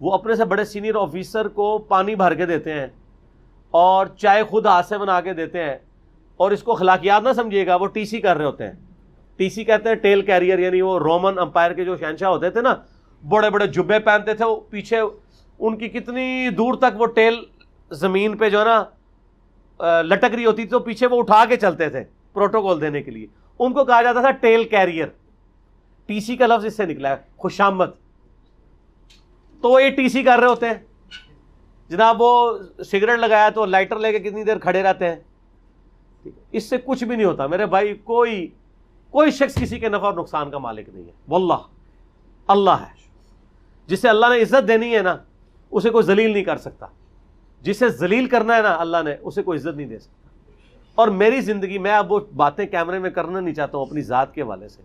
وہ اپنے سے بڑے سینئر آفیسر کو پانی بھر کے دیتے ہیں اور چائے خود ہاتھ سے بنا کے دیتے ہیں. اور اس کو اخلاقیات نہ سمجھیے گا، وہ TC کر رہے ہوتے ہیں. TC کہتے ہیں ٹیل کیریئر، یعنی وہ رومن امپائر کے جو شہنشاہ ہوتے تھے نا، بڑے بڑے جبے پہنتے تھے، وہ پیچھے ان کی کتنی دور تک وہ ٹیل زمین پہ جو ہے نا لٹک رہی ہوتی تھی، تو پیچھے وہ اٹھا کے چلتے تھے پروٹوکول دینے کے لیے. ان کو کہا جاتا تھا ٹیل کیریئر. TC کا لفظ اس سے نکلا ہے، خوشامد. تو یہ TC کر رہے ہوتے ہیں جناب. وہ سگریٹ لگایا تو لائٹر لے کے کتنی دیر کھڑے رہتے ہیں. اس سے کچھ بھی نہیں ہوتا میرے بھائی. کوئی شخص کسی کے نفع اور نقصان کا مالک نہیں ہے. واللہ اللہ ہے. جسے اللہ نے عزت دینی ہے نا، اسے کوئی ذلیل نہیں کر سکتا. جسے ذلیل کرنا ہے نا اللہ نے، اسے کوئی عزت نہیں دے سکتا. اور میری زندگی میں اب وہ باتیں کیمرے میں کرنا نہیں چاہتا ہوں اپنی ذات کے حوالے سے.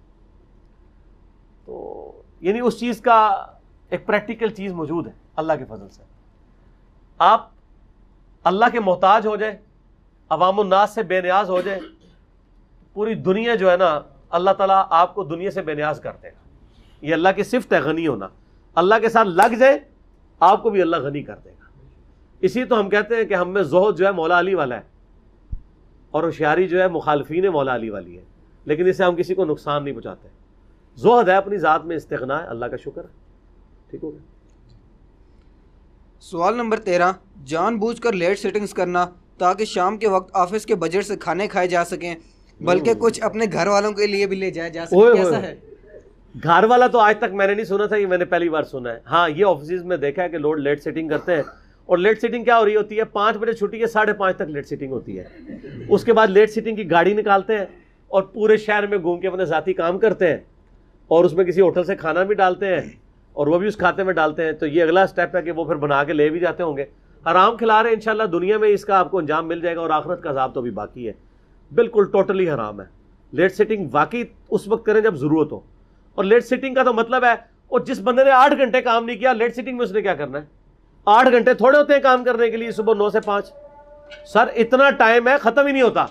تو یعنی اس چیز کا ایک پریکٹیکل چیز موجود ہے اللہ کے فضل سے. آپ اللہ کے محتاج ہو جائیں، عوام الناس سے بے نیاز ہو جائے، پوری دنیا جو ہے نا اللہ تعالیٰ آپ کو دنیا سے بے نیاز کر دے گا. یہ اللہ کی صفت ہے غنی ہونا. اللہ کے ساتھ لگ جائے آپ کو بھی اللہ غنی کر دے گا. اسی تو ہم کہتے ہیں کہ ہم میں زہد جو ہے مولا علی والا ہے اور ہوشیاری جو ہے مخالفین مولا علی والی ہے، لیکن اس سے ہم کسی کو نقصان نہیں پہنچاتے. زہد ہے اپنی ذات میں، استغنا ہے، اللہ کا شکر ہے. ٹھیک ہو گیا. سوال نمبر 13، جان بوجھ کر لیٹ سیٹنگز کرنا تاکہ شام کے وقت آفس کے بجٹ سے کھانے کھائے جا سکیں، بلکہ کچھ اپنے گھر والوں کے لیے بھی لے جایا جا سکے، کیسا ہے؟ گھر والا تو آج تک میں نے نہیں سنا تھا، یہ میں نے پہلی بار سنا ہے. ہاں یہ آفیسز میں دیکھا ہے کہ لوگ لیٹ سیٹنگ کرتے ہیں. اور لیٹ سیٹنگ کیا ہو رہی ہوتی ہے؟ 5 بجے چھٹی ہے، 5:30 تک لیٹ سیٹنگ ہوتی ہے. اس کے بعد لیٹ سیٹنگ کی گاڑی نکالتے ہیں اور پورے شہر میں گھوم کے اپنے ذاتی کام کرتے ہیں، اور اس میں کسی ہوٹل سے کھانا بھی ڈالتے ہیں اور وہ بھی اس کھاتے میں ڈالتے ہیں. تو یہ اگلا سٹیپ ہے کہ وہ پھر بنا کے لے بھی جاتے ہوں گے. حرام کھلا رہے ہیں. انشاءاللہ دنیا میں اس کا آپ کو انجام مل جائے گا، اور آخرت کا عذاب تو بھی باقی ہے. بالکل ٹوٹلی حرام ہے. لیٹ سیٹنگ واقعی اس وقت کریں جب ضرورت ہو. اور لیٹ سیٹنگ کا تو مطلب ہے، اور جس بندے نے 8 گھنٹے کام نہیں کیا، لیٹ سیٹنگ میں اس نے کیا کرنا ہے؟ 8 گھنٹے تھوڑے ہوتے ہیں کام کرنے کے لیے، صبح 9 سے 5. سر اتنا ٹائم ہے، ختم ہی نہیں ہوتا.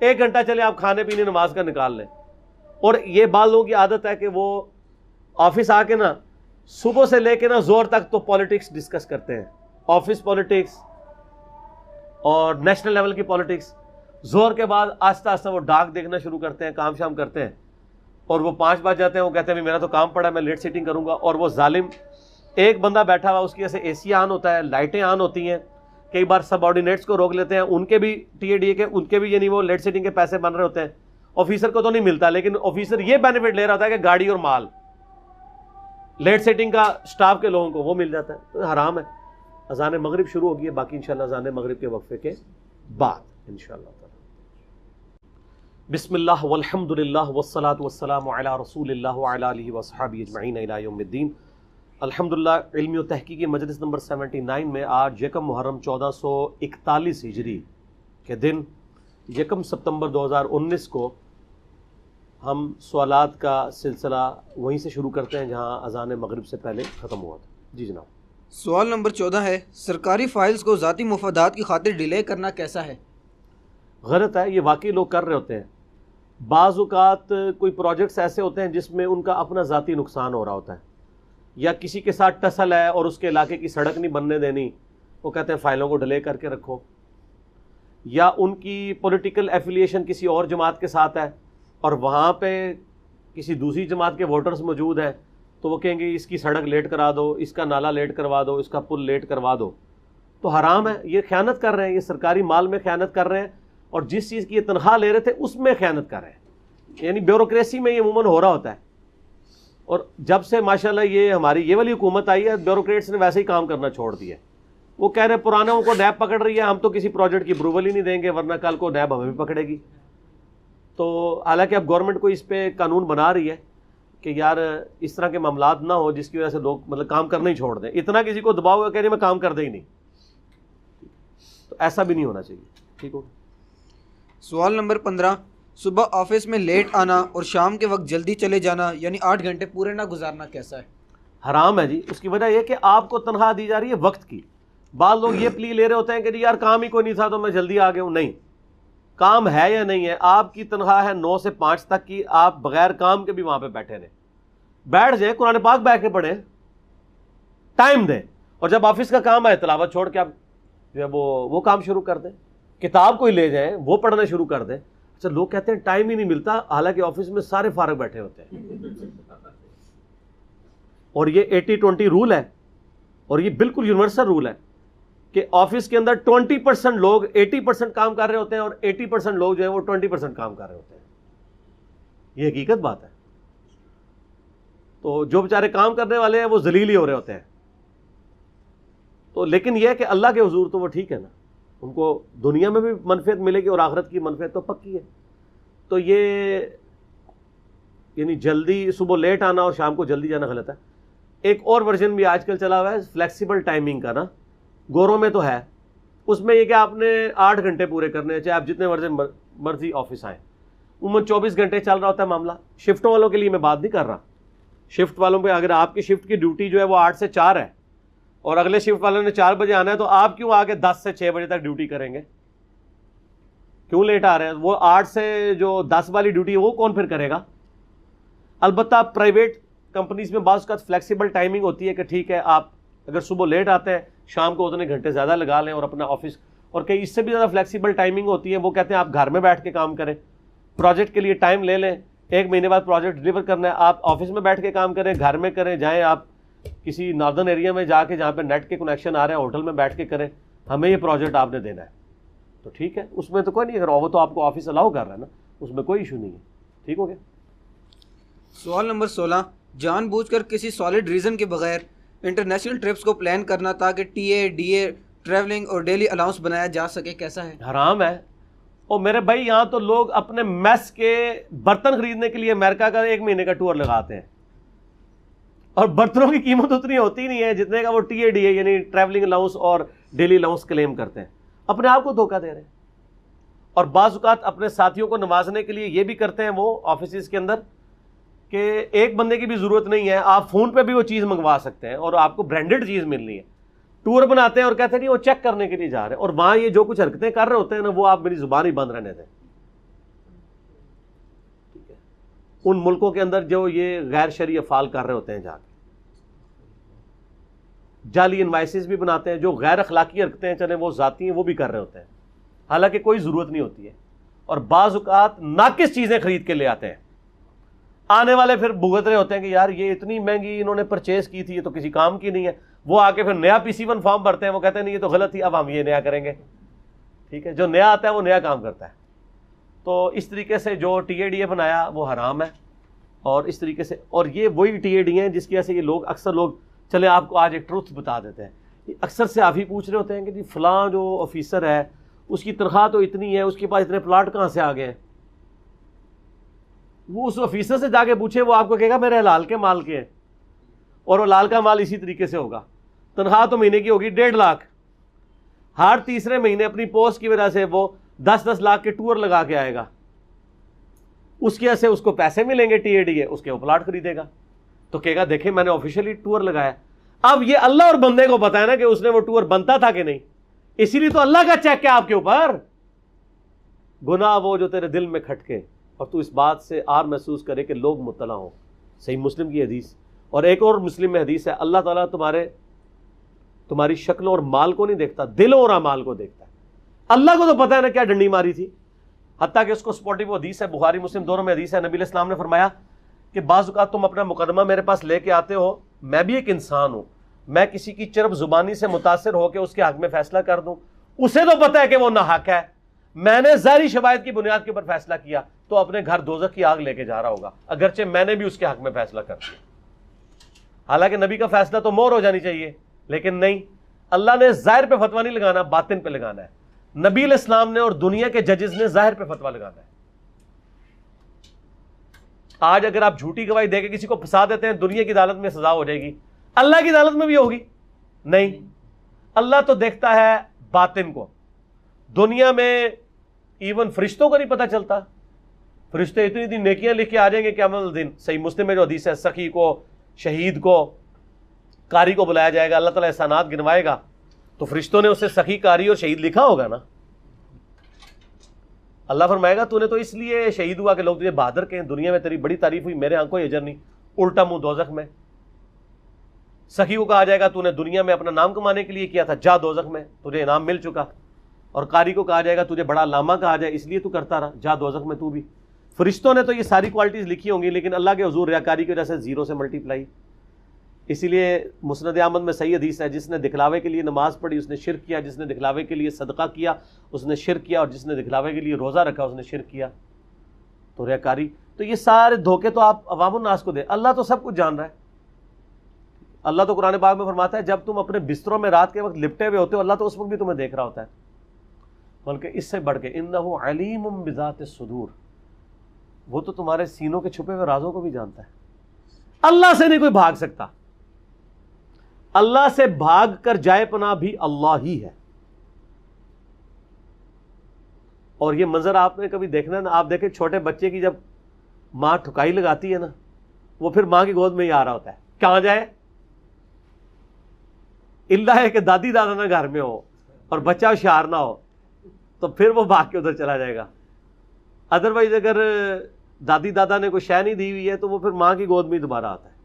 1 گھنٹہ چلے آپ کھانے پینے نماز کا نکال لیں. اور یہ بعض لوگوں کی عادت ہے کہ وہ آفس آ کے نا صبح سے لے کے نا زور تک تو پالیٹکس ڈسکس کرتے ہیں، آفس پالیٹکس اور نیشنل لیول کی پالیٹکس. زور کے بعد آہستہ آہستہ وہ ڈاک دیکھنا شروع کرتے ہیں، کام شام کرتے ہیں، اور وہ 5 بج جاتے ہیں. وہ کہتے ہیں میرا تو کام پڑا ہے، میں لیٹ سیٹنگ کروں گا. اور وہ ظالم ایک بندہ بیٹھا ہوا، اس کی وجہ سے اے سی آن ہوتا ہے، لائٹیں آن ہوتی ہیں. کئی بار سب آرڈینیٹس کو روک لیتے ہیں، ان کے بھی ٹی اے ڈی اے کے ان کے بھی یعنی وہ لیٹ سیٹنگ کے پیسے بن رہے ہوتے ہیں. آفیسر کو تو نہیں ملتا، لیکن آفیسر یہ بینیفٹ لے رہا ہوتا ہے کہ گاڑی اور مال لیٹ سیٹنگ کا اسٹاف کے لوگوں کو وہ مل جاتا ہے. تو حرام ہے. اذان مغرب شروع ہوگی ہے، باقی انشاءاللہ اذان مغرب کے وقفے کے بعد انشاءاللہ تعالی. بسم اللہ والحمد للہ والصلاة والسلام علی رسول اللہ وعلی آلہ وصحبہ اجمعین الی یوم الدین. الحمدللہ علمی و تحقیقی مجلس نمبر 79 میں آج یکم محرم 1441 ہجری کے دن 1 ستمبر 2019 کو ہم سوالات کا سلسلہ وہیں سے شروع کرتے ہیں جہاں اذان مغرب سے پہلے ختم ہوا تھا. جی جناب. سوال نمبر 14 ہے، سرکاری فائلز کو ذاتی مفادات کی خاطر ڈیلے کرنا کیسا ہے؟ غلط ہے، یہ واقعی لوگ کر رہے ہوتے ہیں. بعض اوقات کوئی پروجیکٹس ایسے ہوتے ہیں جس میں ان کا اپنا ذاتی نقصان ہو رہا ہوتا ہے، یا کسی کے ساتھ ٹسل ہے اور اس کے علاقے کی سڑک نہیں بننے دینی، وہ کہتے ہیں فائلوں کو ڈیلے کر کے رکھو. یا ان کی پولیٹیکل ایفیلیشن کسی اور جماعت کے ساتھ ہے اور وہاں پہ کسی دوسری جماعت کے ووٹرز موجود ہیں، تو وہ کہیں گے اس کی سڑک لیٹ کرا دو، اس کا نالا لیٹ کروا دو، اس کا پل لیٹ کروا دو. تو حرام ہے، یہ خیانت کر رہے ہیں، یہ سرکاری مال میں خیانت کر رہے ہیں، اور جس چیز کی یہ تنخواہ لے رہے تھے اس میں خیانت کر رہے ہیں. یعنی بیوروکریسی میں یہ عموماً ہو رہا ہوتا ہے. اور جب سے ماشاءاللہ یہ ہماری یہ والی حکومت آئی ہے، بیوروکریٹس نے ویسے ہی کام کرنا چھوڑ دیا ہے. وہ کہہ رہے ہیں پرانوں کو نیب پکڑ رہی ہے، ہم تو کسی پروجیکٹ کی اپروول ہی نہیں دیں گے ورنہ کل کو نیب ہمیں بھی پکڑے گی. تو حالانکہ اب گورنمنٹ کو اس پہ قانون بنا رہی ہے کہ یار اس طرح کے معاملات نہ ہو جس کی وجہ سے لوگ مطلب کام کرنا ہی چھوڑ دیں. اتنا کسی کو دباؤ گا، کہہ رہے میں کام کر دیں ہی نہیں. تو ایسا بھی نہیں ہونا چاہیے. ٹھیک ہو. سوال نمبر 15، صبح آفس میں لیٹ آنا اور شام کے وقت جلدی چلے جانا یعنی 8 گھنٹے پورے نہ گزارنا کیسا ہے؟ حرام ہے جی. اس کی وجہ یہ کہ آپ کو تنخواہ دی جا رہی ہے وقت کی. بعض لوگ یہ پلی لے رہے ہوتے ہیں کہ جی یار کام ہی کوئی نہیں تھا تو میں جلدی آ گیا ہوں. نہیں، کام ہے یا نہیں ہے. آپ کی تنخواہ ہے 9 سے 5 تک کی. آپ بغیر کام کے بھی وہاں پہ بیٹھے رہیں، بیٹھ جائیں، قرآن پاک بیٹھ کے پڑھیں، ٹائم دیں، اور جب آفس کا کام آئے تلاوت چھوڑ کے آپ جو ہے وہ کام شروع کر دیں. کتاب کوئی لے جائیں، وہ پڑھنا شروع کر دیں. اچھا، لوگ کہتے ہیں ٹائم ہی نہیں ملتا، حالانکہ آفس میں سارے فارغ بیٹھے ہوتے ہیں. اور یہ 80-20 رول ہے، اور یہ بالکل یونیورسل رول ہے کہ آفس کے اندر 20% لوگ 80% کام کر رہے ہوتے ہیں اور 80% لوگ جو ہیں وہ 20% کام کر رہے ہوتے ہیں. یہ حقیقت بات ہے. تو جو بیچارے کام کرنے والے ہیں وہ ذلیل ہی ہو رہے ہوتے ہیں. تو لیکن یہ ہے کہ اللہ کے حضور تو وہ ٹھیک ہے نا، ان کو دنیا میں بھی منفعت ملے گی اور آخرت کی منفعت تو پکی ہے. تو یہ یعنی جلدی صبح لیٹ آنا اور شام کو جلدی جانا غلط ہے. ایک اور ورژن بھی آج کل چلا ہوا ہے فلیکسیبل ٹائمنگ کا نا، گوروں میں تو ہے. اس میں یہ کہ آپ نے 8 گھنٹے پورے کرنے ہیں، چاہے آپ جتنے مرضی آفس آئیں. عموماً 24 گھنٹے چل رہا ہوتا ہے معاملہ. شفٹوں والوں کے لیے میں بات نہیں کر رہا. شفٹ والوں پہ اگر آپ کی شفٹ کی ڈیوٹی جو ہے وہ 8 سے 4 ہے اور اگلے شفٹ والوں نے 4 بجے آنا ہے، تو آپ کیوں آگے 10 سے 6 بجے تک ڈیوٹی کریں گے؟ کیوں لیٹ آ رہے ہیں؟ وہ 8 سے جو 10 والی ڈیوٹی ہے وہ کون پھر کرے گا؟ البتہ پرائیویٹ کمپنیز میں بعض اوقات فلیکسیبل ٹائمنگ ہوتی ہے کہ ٹھیک ہے آپ اگر صبح لیٹ آتے ہیں شام کو اتنے گھنٹے زیادہ لگا لیں اور اپنا آفس، اور کئی اس سے بھی زیادہ فلیکسیبل ٹائمنگ ہوتی ہے، وہ کہتے ہیں آپ گھر میں بیٹھ کے کام کریں، پروجیکٹ کے لیے ٹائم لے لیں، 1 مہینے بعد پروجیکٹ ڈلیور کرنا ہے، آپ آفس میں بیٹھ کے کام کریں، گھر میں کریں، جائیں آپ کسی ناردرن ایریا میں جا کے جہاں پہ نیٹ کے کنیکشن آ رہے ہیں ہوٹل میں بیٹھ کے کریں، ہمیں یہ پروجیکٹ آپ نے دینا ہے. تو ٹھیک ہے، اس میں تو کوئی نہیں، اگر وہ تو آپ کو آفس الاؤ کر رہا ہے نا، اس میں کوئی ایشو نہیں ہے. ٹھیک ہو گیا. سوال نمبر 16، جان بوجھ کر کسی سالڈ ریزن کے بغیر انٹرنیشنل ٹرپس کو پلان کرنا تاکہ T A D A travelling اور ڈیلی الاؤنس بنایا جا سکے کیسا ہے؟ حرام ہے. اور میرے بھائی یہاں تو لوگ اپنے میس کے برتن خریدنے کے لیے امریکہ کا 1 مہینے کا ٹور لگاتے ہیں، اور برتنوں کی قیمت اتنی ہوتی نہیں ہے جتنے کا وہ ٹی اے ڈی اے یعنی ٹریولنگ الاؤنس اور ڈیلی الاؤنس کلیم کرتے ہیں. اپنے آپ کو دھوکہ دے رہے ہیں. اور بعض اوقات اپنے ساتھیوں کو نوازنے کے لیے یہ بھی کرتے ہیں وہ آفیسز کے اندر کہ ایک بندے کی بھی ضرورت نہیں ہے، آپ فون پہ بھی وہ چیز منگوا سکتے ہیں اور آپ کو برانڈڈ چیز ملنی ہے. ٹور بناتے ہیں اور کہتے ہیں نہیں وہ چیک کرنے کے لیے جا رہے ہیں، اور وہاں یہ جو کچھ حرکتیں کر رہے ہوتے ہیں نا وہ آپ میری زبان ہی بند رہنے دیں. ٹھیک ہے، ان ملکوں کے اندر جو یہ غیر شرعی افعال کر رہے ہوتے ہیں جا کے. جعلی انوائسز بھی بناتے ہیں، جو غیر اخلاقی حرکتیں ہیں چلیں وہ ذاتی ہیں وہ بھی کر رہے ہوتے ہیں، حالانکہ کوئی ضرورت نہیں ہوتی ہے، اور بعض اوقات ناقص چیزیں خرید کے لے آتے ہیں، آنے والے پھر بھگت رہے ہوتے ہیں کہ یار یہ اتنی مہنگی انہوں نے پرچیز کی تھی، یہ تو کسی کام کی نہیں ہے، وہ آ کے پھر نیا PC1 فارم بھرتے ہیں، وہ کہتے ہیں نہیں یہ تو غلط تھی، اب ہم یہ نیا کریں گے، ٹھیک ہے، جو نیا آتا ہے وہ نیا کام کرتا ہے۔ تو اس طریقے سے جو TADA بنایا وہ حرام ہے، اور اس طریقے سے، اور یہ وہی TADA ہیں جس کی وجہ سے یہ لوگ اکثر لوگ، چلیں آپ کو آج ایک ٹروتھ بتا دیتے ہیں، اکثر سے آپ ہی پوچھ رہے ہوتے ہیں کہ جی فلاں جو آفیسر ہے اس کی تنخواہ تو اتنی ہے، اس کے پاس اتنے پلاٹ کہاں سے آ گئے ہیں؟ وہ اس آفیسر سے جا کے پوچھے، وہ آپ کو کہے گا میرے حلال کے مال کے ہیں، اور وہ حلال کا مال اسی طریقے سے ہوگا۔ تنخواہ تو مہینے کی ہوگی 1.5 لاکھ، ہر تیسرے مہینے اپنی پوسٹ کی وجہ سے وہ 10-10 لاکھ کے ٹور لگا کے آئے گا، اس کی وجہ سے اس کو پیسے ملیں گے TADA، اس کے وہ پلاٹ خریدے گا، تو کہے گا دیکھیں میں نے آفیشیلی ٹور لگایا۔ اب یہ اللہ اور بندے کو پتا ہے نا کہ اس نے وہ ٹور بنتا تھا کہ نہیں، اسی لیے تو اللہ کا چیک ہے آپ کے اوپر۔ گناہ وہ جو تیرے دل میں کھٹکے اور تو اس بات سے آر محسوس کرے کہ لوگ مطلع ہوں۔ صحیح مسلم کی حدیث، اور ایک اور مسلم میں حدیث ہے، اللہ تعالیٰ تمہاری شکلوں اور مال کو نہیں دیکھتا، دلوں اور اعمال کو دیکھتا ہے۔ اللہ کو تو پتہ ہے نا کیا ڈنڈی ماری تھی، حتیٰ کہ اس کو سپورٹیو حدیث ہے، بخاری مسلم دونوں میں حدیث ہے، نبی علیہ السلام نے فرمایا کہ بعض اوقات تم اپنا مقدمہ میرے پاس لے کے آتے ہو، میں بھی ایک انسان ہوں، میں کسی کی چرب زبانی سے متاثر ہو کے اس کے حق میں فیصلہ کر دوں، اسے تو پتہ ہے کہ وہ ناحق ہے، میں نے ظاہری شواہد کی بنیاد کے اوپر فیصلہ کیا، تو اپنے گھر دوزخ کی آگ لے کے جا رہا ہوگا، اگرچہ میں نے بھی اس کے حق میں فیصلہ کر دیا۔ حالانکہ نبی کا فیصلہ تو مہر ہو جانی چاہیے، لیکن نہیں، اللہ نے ظاہر پہ فتویٰ نہیں لگانا، باطن پہ لگانا ہے۔ نبی علیہ السلام نے اور دنیا کے ججز نے ظاہر پہ فتویٰ لگانا ہے۔ آج اگر آپ جھوٹی گواہی دے کے کسی کو پھنسا دیتے ہیں، دنیا کی عدالت میں سزا ہو جائے گی، اللہ کی عدالت میں بھی ہوگی؟ نہیں، اللہ تو دیکھتا ہے باطن کو۔ دنیا میں ایون فرشتوں کو نہیں پتہ چلتا، فرشتے اتنی نیکیاں لکھ کے آ جائیں گے قیامت الدین۔ صحیح مسلم میں جو حدیث ہے، سخی کو، شہید کو، قاری کو بلایا جائے گا، اللہ تعالیٰ احسانات گنوائے گا، تو فرشتوں نے اسے سخی، قاری اور شہید لکھا ہوگا نا۔ اللہ فرمائے گا تو نے تو اس لیے شہید ہوا کہ لوگ تجھے بہادر کہیں، دنیا میں تیری بڑی تعریف ہوئی، میرے ہاں کوئی اجر نہیں، الٹا منہ دوزخ میں۔ سخی کو کہا جائے گا تو نے دنیا میں اپنا نام کمانے کے لیے کیا تھا، جا دوزخ میں، تجھے انعام مل چکا۔ اور قاری کو کہا جائے گا تجھے بڑا علامہ کہا جائے اس لیے تو کرتا رہا، جا دوزخ میں تو بھی۔ فرشتوں نے تو یہ ساری کوالٹیز لکھی ہوں گی، لیکن اللہ کے حضور ریاکاری کی وجہ سے زیرو سے ملٹیپلائی۔ اسی لیے مسند احمد میں صحیح حدیث ہے، جس نے دکھلاوے کے لیے نماز پڑھی اس نے شرک کیا، جس نے دکھلاوے کے لیے صدقہ کیا اس نے شرک کیا، اور جس نے دکھلاوے کے لیے روزہ رکھا اس نے شرک کیا۔ تو ریاکاری، تو یہ سارے دھوکے تو آپ عوام الناس کو دیں، اللہ تو سب کچھ جان رہا ہے۔ اللہ تو قرآن پاک میں فرماتا ہے جب تم اپنے بستروں میں رات کے وقت لپٹے ہوئے ہوتے ہو، اللہ تو اس وقت بھی تمہیں دیکھ رہا ہوتا ہے، بلکہ اس سے بڑھ کے انہ علیم بذات الصدور، وہ تو تمہارے سینوں کے چھپے ہوئے رازوں کو بھی جانتا ہے۔ اللہ سے نہیں کوئی بھاگ سکتا، اللہ سے بھاگ کر جائے پناہ بھی اللہ ہی ہے۔ اور یہ منظر آپ نے کبھی دیکھنا نا، آپ دیکھیں چھوٹے بچے کی جب ماں ٹھکائی لگاتی ہے نا، وہ پھر ماں کی گود میں ہی آ رہا ہوتا ہے، کہاں جائے؟ اللہ ہے کہ دادی دادا نہ گھر میں ہو اور بچہ ہوشیار نہ ہو، تو پھر وہ بھاگ کے ادھر چلا جائے گا۔ ادروائز اگر دادی دادا نے کوئی شے نہیں دی ہوئی ہے تو وہ پھر ماں کی گود میں ہی دوبارہ آتا ہے۔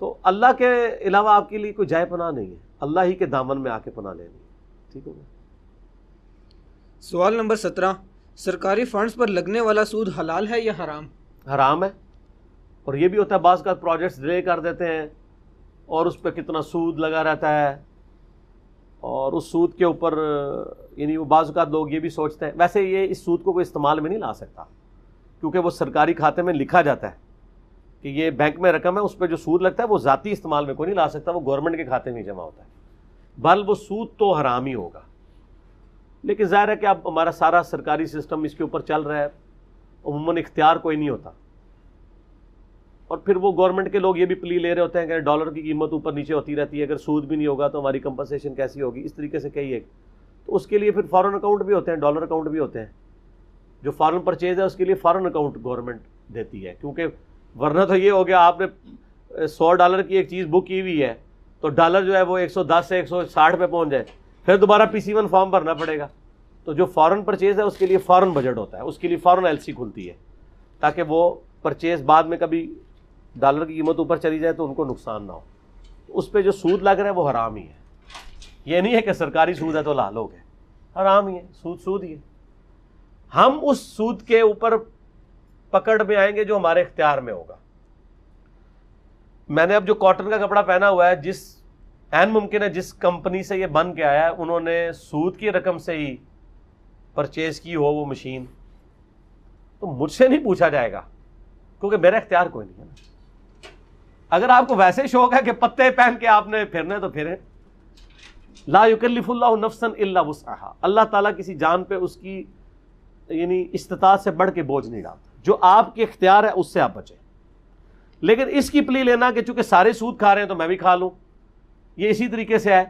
تو اللہ کے علاوہ آپ کے لیے کوئی جائے پناہ نہیں ہے، اللہ ہی کے دامن میں آ کے پناہ لینی ہے۔ ٹھیک ہوگا۔ سوال نمبر 17، سرکاری فنڈز پر لگنے والا سود حلال ہے یا حرام؟ حرام ہے، اور یہ بھی ہوتا ہے بعض کا پروجیکٹس ڈیلے کر دیتے ہیں اور اس پہ کتنا سود لگا رہتا ہے، اور اس سود کے اوپر یعنی وہ بعض اوقات لوگ یہ بھی سوچتے ہیں، ویسے یہ اس سود کو کوئی استعمال میں نہیں لا سکتا، کیونکہ وہ سرکاری کھاتے میں لکھا جاتا ہے کہ یہ بینک میں رقم ہے، اس پہ جو سود لگتا ہے وہ ذاتی استعمال میں کوئی نہیں لا سکتا، وہ گورنمنٹ کے کھاتے میں جمع ہوتا ہے، بل وہ سود تو حرام ہی ہوگا۔ لیکن ظاہر ہے کہ اب ہمارا سارا سرکاری سسٹم اس کے اوپر چل رہا ہے، عموماً اختیار کوئی نہیں ہوتا، اور پھر وہ گورنمنٹ کے لوگ یہ بھی پلی لے رہے ہوتے ہیں کہ ڈالر کی قیمت اوپر نیچے ہوتی رہتی ہے، اگر سود بھی نہیں ہوگا تو ہماری کمپنسیشن کیسی ہوگی، اس طریقے سے کئی ہے، تو اس کے لیے پھر فارن اکاؤنٹ بھی ہوتے ہیں، ڈالر اکاؤنٹ بھی ہوتے ہیں، جو فارن پرچیز ہے اس کے لیے فارن اکاؤنٹ گورنمنٹ دیتی ہے، کیونکہ ورنہ تو یہ ہو گیا آپ نے $100 کی ایک چیز بک کی ہوئی ہے تو ڈالر جو ہے وہ 110 سے 160 پہ پہنچ جائے، پھر دوبارہ PC1 فارم بھرنا پڑے گا۔ تو جو فارن پرچیز ہے اس کے لیے فارن بجٹ ہوتا ہے، اس کے لیے فارن LC کھلتی ہے، تاکہ وہ پرچیز بعد میں کبھی ڈالر کی قیمت اوپر چلی جائے تو ان کو نقصان نہ ہو۔ اس پہ جو سود لگ رہا ہے وہ حرام ہی ہے. یہ نہیں ہے کہ سرکاری سود ہے تو حلال ہو گئے, حرام ہی ہے, سود ہی ہے. ہم اس سود کے اوپر پکڑ میں آئیں گے جو ہمارے اختیار میں ہوگا. میں نے اب جو کاٹن کا کپڑا پہنا ہوا ہے, جس عین ممکن ہے جس کمپنی سے یہ بن کے آیا ہے انہوں نے سود کی رقم سے ہی پرچیز کی ہو وہ مشین, تو مجھ سے نہیں پوچھا جائے گا کیونکہ میرا اختیار کوئی نہیں ہے نا. اگر آپ کو ویسے شوق ہے کہ پتے پہن کے آپ نے پھرنا ہے تو پھریں. لا یکلف اللہ نفسا الا وسعها, اللہ تعالیٰ کسی جان پہ اس کی یعنی استطاعت سے بڑھ کے بوجھ نہیں ڈالتا. جو آپ کے اختیار ہے اس سے آپ بچیں. لیکن اس کی پلی لینا کہ چونکہ سارے سود کھا رہے ہیں تو میں بھی کھا لوں, یہ اسی طریقے سے ہے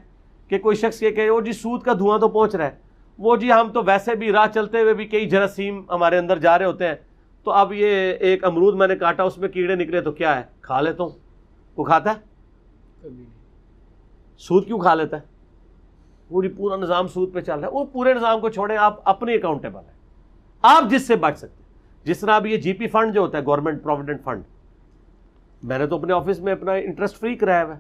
کہ کوئی شخص یہ کہ وہ جی سود کا دھواں تو پہنچ رہا ہے, وہ جی ہم تو ویسے بھی راہ چلتے ہوئے بھی کئی جراثیم ہمارے اندر جا رہے ہوتے ہیں, تو اب یہ ایک امرود میں نے کاٹا اس میں کیڑے نکلے تو کیا ہے, کھا لیتا ہوں. وہ کھاتا ہے سود کیوں کھا لیتا ہے؟ وہ جی پورا نظام سود پہ چل رہا ہے. وہ پورے نظام کو چھوڑیں, آپ اپنے اکاؤنٹیبل ہیں, آپ جس سے بچ سکتے ہیں. جس طرح اب یہ جی پی فنڈ جو ہوتا ہے گورنمنٹ پروویڈنٹ فنڈ, میں نے تو اپنے آفس میں اپنا انٹرسٹ فری کرایا ہوا ہے.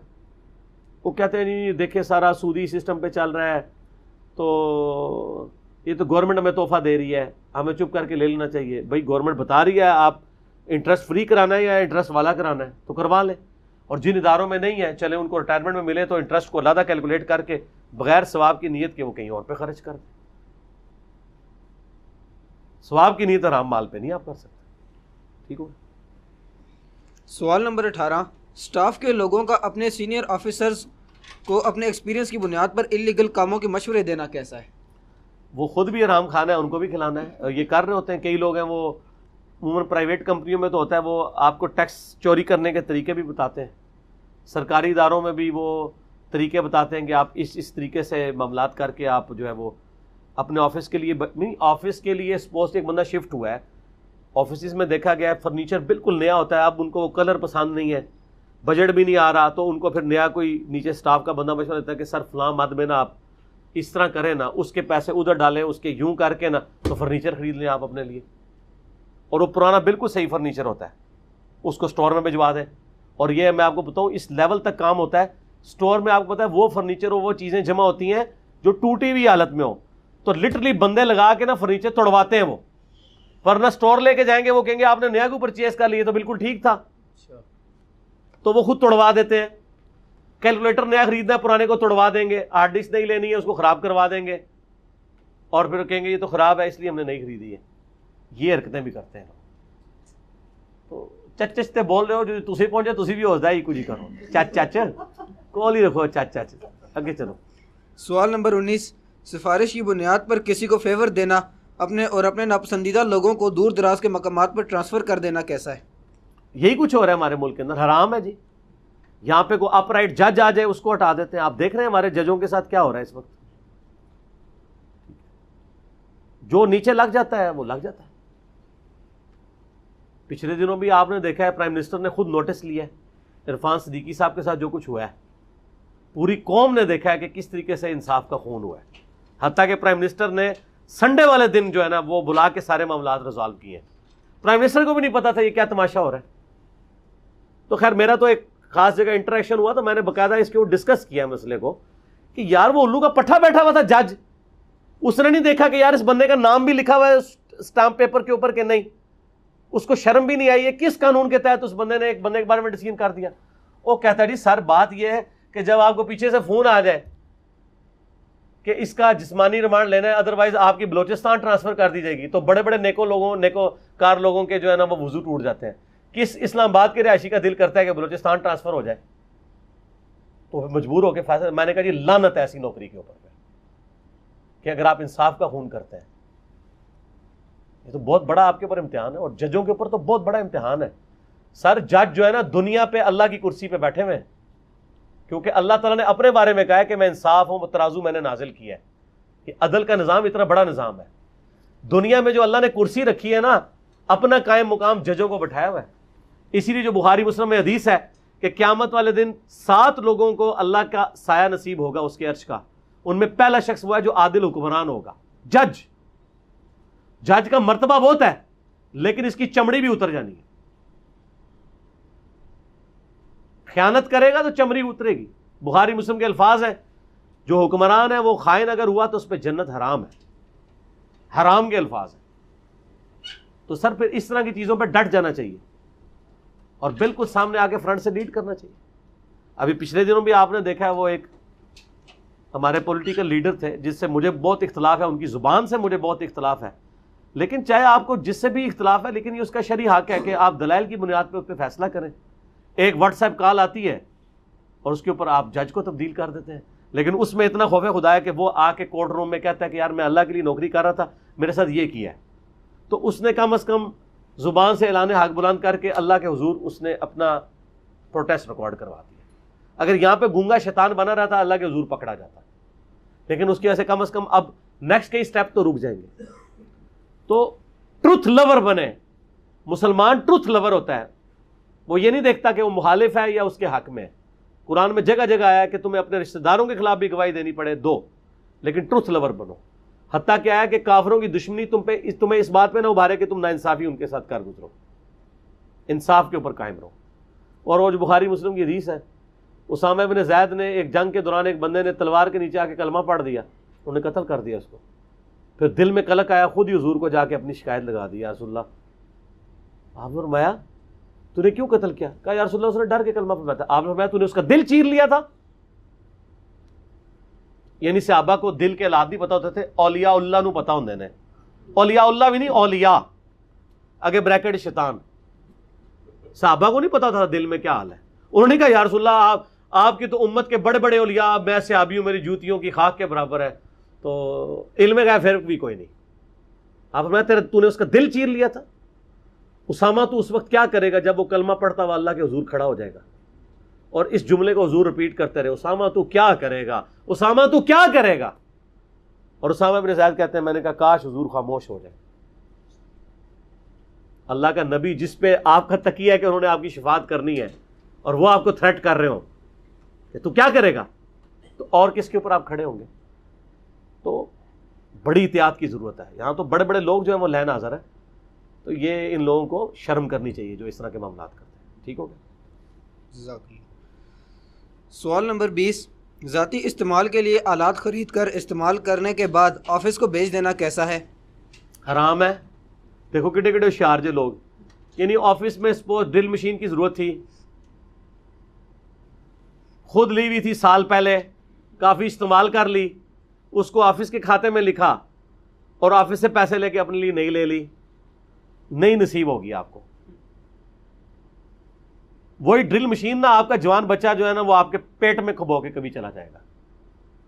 وہ کہتے ہیں نہیں دیکھیں سارا سودی سسٹم پہ چل رہا ہے تو یہ تو گورنمنٹ ہمیں تحفہ دے رہی ہے, ہمیں چپ کر کے لے لینا چاہیے. بھائی گورنمنٹ بتا رہی ہے آپ انٹرسٹ فری کرانا ہے یا انٹرسٹ والا کرانا ہے تو کروا لیں, اور جن اداروں میں نہیں ہے چلے ان کو ریٹائرمنٹ میں ملے تو انٹرسٹ کو علیحدہ کیلکولیٹ کر کے بغیر ثواب کی نیت کے وہ کہیں اور پہ خرچ کر دیں. ثواب کی نیت حرام مال پہ نہیں آپ کر سکتے. ٹھیک ہو. سوال نمبر 18, سٹاف کے لوگوں کا اپنے سینئر آفیسرز کو اپنے ایکسپیرینس کی بنیاد پر انلیگل کاموں کے مشورے دینا کیسا ہے؟ وہ خود بھی حرام کھانا ہے, ان کو بھی کھلانا ہے. یہ کر رہے ہوتے ہیں کئی لوگ ہیں, وہ عموماً پرائیویٹ کمپنیوں میں تو ہوتا ہے وہ آپ کو ٹیکس چوری کرنے کے طریقے بھی بتاتے ہیں. سرکاری اداروں میں بھی وہ طریقے بتاتے ہیں کہ آپ اس طریقے سے معاملات کر کے آپ جو ہے وہ اپنے آفس کے لیے آفس کے لیے سپوز ایک بندہ شفٹ ہوا ہے, آفسز میں دیکھا گیا ہے فرنیچر بالکل نیا ہوتا ہے, اب ان کو وہ کلر پسند نہیں ہے, بجٹ بھی نہیں آ رہا, تو ان کو پھر نیا کوئی نیچے سٹاف کا بندہ مشورہ دیتا ہے کہ سر فلاں مد میں نا آپ اس طرح کریں نا, اس کے پیسے ادھر ڈالیں, اس کے یوں کر کے نا تو فرنیچر خرید لیں آپ اپنے لیے. اور وہ پرانا بالکل صحیح فرنیچر ہوتا ہے, اس کو سٹور میں بھجوا دیں. اور یہ میں آپ کو بتاؤں اس لیول تک کام ہوتا ہے سٹور میں, آپ کو پتا ہے وہ فرنیچر وہ چیزیں جمع ہوتی ہیں جو ٹوٹی ہوئی حالت میں ہو, تو لٹرلی بندے لگا کے نا فرنیچر توڑواتے ہیں وہ, ورنہ سٹور لے کے جائیں گے وہ کہیں گے آپ نے نیا کو پرچیز کر لیا تو بالکل ٹھیک تھا, تو وہ خود توڑوا دیتے ہیں. کیلکولیٹر نیا خریدنا ہے پرانے کو توڑوا دیں گے, ہارڈ ڈسک نہیں لینی ہے اس کو خراب کروا دیں گے, اور پھر کہیں گے یہ تو خراب ہے اس لیے ہم نے نہیں خریدی ہے. یہ حرکتیں بھی کرتے ہیں. تو چچ چچتے بول رہے ہو جو تسی پہنچے تسی بھی ہو جائے کچھ ہی کرو, چچ چچ کال ہی رکھو, چچ چچ. آگے چلو. سوال نمبر 19, سفارش کی بنیاد پر کسی کو فیور دینا اپنے ناپسندیدہ لوگوں کو دور دراز کے مقامات پر ٹرانسفر کر دینا کیسا ہے؟ یہی کچھ ہو رہا ہے ہمارے ملک کے اندر, حرام ہے جی. یہاں پہ کوئی اپ رائٹ جج آ جائے اس کو ہٹا دیتے ہیں. آپ دیکھ رہے ہیں ہمارے ججوں کے ساتھ کیا ہو رہا ہے اس وقت, جو نیچے لگ جاتا ہے وہ لگ جاتا ہے. پچھلے دنوں بھی آپ نے دیکھا ہے پرائم منسٹر نے خود نوٹس لیا ہے عرفان صدیقی صاحب کے ساتھ جو کچھ ہوا ہے, پوری قوم نے دیکھا ہے کہ کس طریقے سے انصاف کا خون ہوا ہے. حتیٰ کہ پرائم منسٹر نے سنڈے والے دن جو ہے نا وہ بلا کے سارے معاملات ریزالو کیے ہیں. پرائم منسٹر کو بھی نہیں پتا تھا یہ کیا تماشا ہو رہا ہے. تو خیر میرا تو ایک خاص جگہ انٹریکشن ہوا تو میں نے باقاعدہ اس کے اوپر ڈسکس کیا مسئلے کو کہ یار وہ الو کا پٹھا بیٹھا ہوا تھا جج, اس نے نہیں دیکھا کہ یار اس بندے کا نام بھی لکھا ہوا ہے اسٹامپ پیپر کے اوپر کہ نہیں, اس کو شرم بھی نہیں آئی ہے. کس قانون کے تحت اس بندے نے ایک بندے کے بارے میں ڈسیزن کر دیا؟ وہ کہتا ہے جی سر بات یہ ہے کہ جب آپ کو پیچھے سے فون آ جائے کہ اس کا جسمانی ریمانڈ لینا ہے ادروائز آپ کی بلوچستان ٹرانسفر کر دی جائے گی, تو بڑے بڑے نیکو کار لوگوں کے جو ہے نا وہ وضو ٹوٹ جاتے ہیں. کس اسلام آباد کے رہائشی کا دل کرتا ہے کہ بلوچستان ٹرانسفر ہو جائے؟ تو مجبور ہو کے فیصلہ. میں نے کہا جی لعنت ہے ایسی نوکری کے اوپر کہ اگر آپ انصاف کا خون کرتے ہیں. یہ تو بہت بڑا آپ کے اوپر امتحان ہے, اور ججوں کے اوپر تو بہت بڑا امتحان ہے. سر جج جو ہے نا دنیا پہ اللہ کی کرسی پہ بیٹھے ہوئے ہیں, کیونکہ اللہ تعالیٰ نے اپنے بارے میں کہا ہے کہ میں انصاف ہوں, ترازو میں نے نازل کیا ہے. کہ عدل کا نظام اتنا بڑا نظام ہے. دنیا میں جو اللہ نے کرسی رکھی ہے نا, اپنا قائم مقام ججوں کو بٹھایا ہوا ہے. اسی لیے جو بخاری مسلم میں حدیث ہے کہ قیامت والے دن 7 لوگوں کو اللہ کا سایہ نصیب ہوگا اس کے عرش کا. ان میں پہلا شخص وہ ہے جو عادل حکمران ہوگا, جج. جج کا مرتبہ بہت ہے لیکن اس کی چمڑی بھی اتر جانی ہے. خیانت کرے گا تو چمڑی اترے گی. بخاری مسلم کے الفاظ ہیں, جو حکمران ہے وہ خائن اگر ہوا تو اس پہ جنت حرام ہے, حرام کے الفاظ ہیں. تو سر پھر اس طرح کی چیزوں پہ ڈٹ جانا چاہیے اور بالکل سامنے آ کے فرنٹ سے لیڈ کرنا چاہیے. ابھی پچھلے دنوں بھی آپ نے دیکھا ہے, وہ ایک ہمارے پولیٹیکل لیڈر تھے جس سے مجھے بہت اختلاف ہے, ان کی زبان سے مجھے بہت اختلاف ہے, لیکن چاہے آپ کو جس سے بھی اختلاف ہے, لیکن یہ اس کا شرعی حق ہے کہ آپ دلائل کی بنیاد پہ اس پہ فیصلہ کریں. ایک واٹس ایپ کال آتی ہے اور اس کے اوپر آپ جج کو تبدیل کر دیتے ہیں, لیکن اس میں اتنا خوف خدا ہے کہ وہ آ کے کورٹ روم میں کہتا ہے کہ یار میں اللہ کے لیے نوکری کر رہا تھا, میرے ساتھ یہ کیا ہے. تو اس نے کم از کم زبان سے اعلان حق بلند کر کے اللہ کے حضور اس نے اپنا پروٹیسٹ ریکارڈ کروا دیا. اگر یہاں پہ گونگا شیطان بنا رہتا اللہ کے حضور پکڑا جاتا, لیکن اس کی وجہ سے کم از کم اب نیکسٹ کئی سٹیپ تو رک جائیں گے. تو ٹروتھ لور بنے, مسلمان ٹروتھ لور ہوتا ہے, وہ یہ نہیں دیکھتا کہ وہ مخالف ہے یا اس کے حق میں ہے. قرآن میں جگہ جگہ آیا ہے کہ تمہیں اپنے رشتہ داروں کے خلاف بھی گواہی دینی پڑے, دو, لیکن ٹروتھ لور بنو. حتیٰ کہ آیا کہ کافروں کی دشمنی تمہیں اس بات پہ نہ ابھارے کہ تم ناانصافی ان کے ساتھ کر گزرو, انصاف کے اوپر قائم رہو. اور وہ جو بخاری مسلم کی حدیث ہے, اسامہ بن زید نے ایک جنگ کے دوران ایک بندے نے تلوار کے نیچے آ کے کلمہ پڑھ دیا, انہوں نے قتل کر دیا اس کو. پھر دل میں کلک آیا, خود ہی حضور کو جا کے اپنی شکایت لگا دی, یا رسول اللہ. آپ نے فرمایا تو نے کیوں قتل کیا؟ کہا یا رسول اللہ اس نے ڈر کے کلمہ پڑھا تھا. آپ نے فرمایا تو نے اس کا دل چیر لیا تھا. یعنی صحابہ کو دل کے حالات نہیں پتا ہوتے تھے, اولیاء اللہ نو پتا ہوندے نے. اولیاء اللہ بھی نہیں, اولیاء اگے بریکٹ شیطان. صحابہ کو نہیں پتا تھا دل میں کیا حال ہے. انہوں نے کہا یا رسول اللہ آپ کی تو امت کے بڑے بڑے اولیاء, میں صحابی ہوں, میری جوتیوں کی خاک کے برابر ہے, تو علم غیب پھر بھی کوئی نہیں. آپ فرمایا تو نے اس کا دل چیر لیا تھا. اسامہ تو اس وقت کیا کرے گا جب وہ کلمہ پڑھتا ہوا اللہ کے حضور کھڑا ہو جائے گا, اور اس جملے کو حضور رپیٹ کرتے رہے, اسامہ تو کیا کرے گا, اسامہ تو کیا کرے گا. اور اسامہ بن زید کہتے ہیں میں نے کہا کاش حضور خاموش ہو جائے. اللہ کا نبی جس پہ آپ کا تکیہ ہے کہ انہوں نے آپ کی شفاعت کرنی ہے, اور وہ آپ کو تھریٹ کر رہے ہوں کہ تو کیا کرے گا, تو اور کس کے اوپر آپ کھڑے ہوں گے. تو بڑی احتیاط کی ضرورت ہے. یہاں تو بڑے بڑے لوگ جو ہیں وہ لین حاضر ہیں, تو یہ ان لوگوں کو شرم کرنی چاہیے جو اس طرح کے معاملات کرتے ہیں. ٹھیک ہو گیا. سوال نمبر 20, ذاتی استعمال کے لیے آلات خرید کر استعمال کرنے کے بعد آفس کو بیچ دینا کیسا ہے؟ حرام ہے. دیکھو کٹے کٹے ہوشیار جو لوگ, یعنی آفس میں سپوز ڈرل مشین کی ضرورت تھی, خود لی ہوئی تھی سال پہلے, کافی استعمال کر لی, اس کو آفس کے کھاتے میں لکھا اور آفس سے پیسے لے کے اپنے لیے نہیں لے لی, نہیں نصیب ہوگی آپ کو. وہی ڈرل مشین نا آپ کا جوان بچہ جو ہے نا وہ آپ کے پیٹ میں کھبو کے کبھی چلا جائے گا.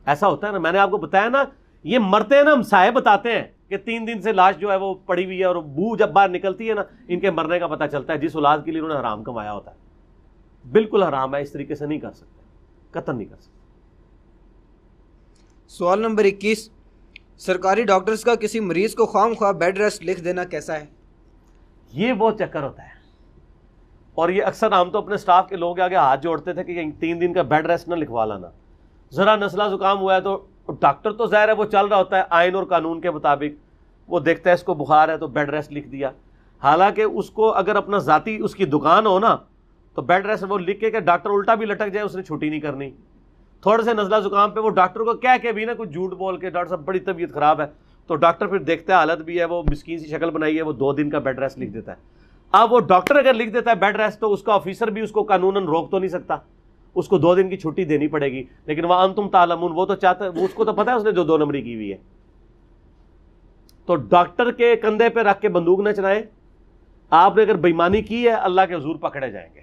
ایسا ہوتا ہے نا, میں نے آپ کو بتایا نا, یہ مرتے ہیں نا, ہم سائے بتاتے ہیں کہ 3 دن سے لاش جو ہے وہ پڑی ہوئی ہے, اور بو جب باہر نکلتی ہے نا ان کے مرنے کا پتہ چلتا ہے, جس اولاد کے لیے انہوں نے حرام کمایا ہوتا ہے. بالکل حرام ہے, اس طریقے سے نہیں کر سکتے, قطعاً نہیں کر سکتے. سوال نمبر 21, سرکاری ڈاکٹرز کا کسی مریض کو خواہ مخواہ بیڈ ریسٹ لکھ دینا کیسا ہے؟ یہ بہت چکر ہوتا ہے, اور یہ اکثر ہم تو اپنے سٹاف کے لوگ آگے ہاتھ جوڑتے تھے کہ 3 دن کا بیڈ ریسٹ نہ لکھوا لانا. ذرا نزلہ زکام ہوا ہے تو ڈاکٹر تو ظاہر ہے وہ چل رہا ہوتا ہے آئین اور قانون کے مطابق, وہ دیکھتا ہے اس کو بخار ہے تو بیڈ ریسٹ لکھ دیا. حالانکہ اس کو اگر اپنا ذاتی اس کی دکان ہو نا تو بیڈ ریسٹ وہ لکھ کے کہ ڈاکٹر الٹا بھی لٹک جائے اس نے چھٹی نہیں کرنی. تھوڑے سے نزلہ زکام پہ وہ ڈاکٹر کو کہہ کے بھی نا کچھ جھوٹ بول کے ڈاکٹر صاحب بڑی طبیعت خراب ہے, تو ڈاکٹر پھر دیکھتا ہے حالت بھی ہے, وہ مسکین سی شکل بنائی ہے, وہ 2 دن کا بیڈ ریسٹ لکھ دیتا ہے. اب وہ ڈاکٹر اگر لکھ دیتا ہے بیڈ ریسٹ تو اس کا آفیسر بھی اس کو قانوناً روک تو نہیں سکتا, اس کو 2 دن کی چھٹی دینی پڑے گی. لیکن وَأَنْتُمْ تَعْلَمُونَ, وہ تو چاہتا ہے, اس کو تو پتا ہے اس نے جو 2 نمبری کی ہوئی ہے. تو ڈاکٹر کے کندھے پہ رکھ کے بندوق نہ چلائیں. آپ نے اگر بےایمانی کی ہے اللہ کے حضور پکڑے جائیں گے,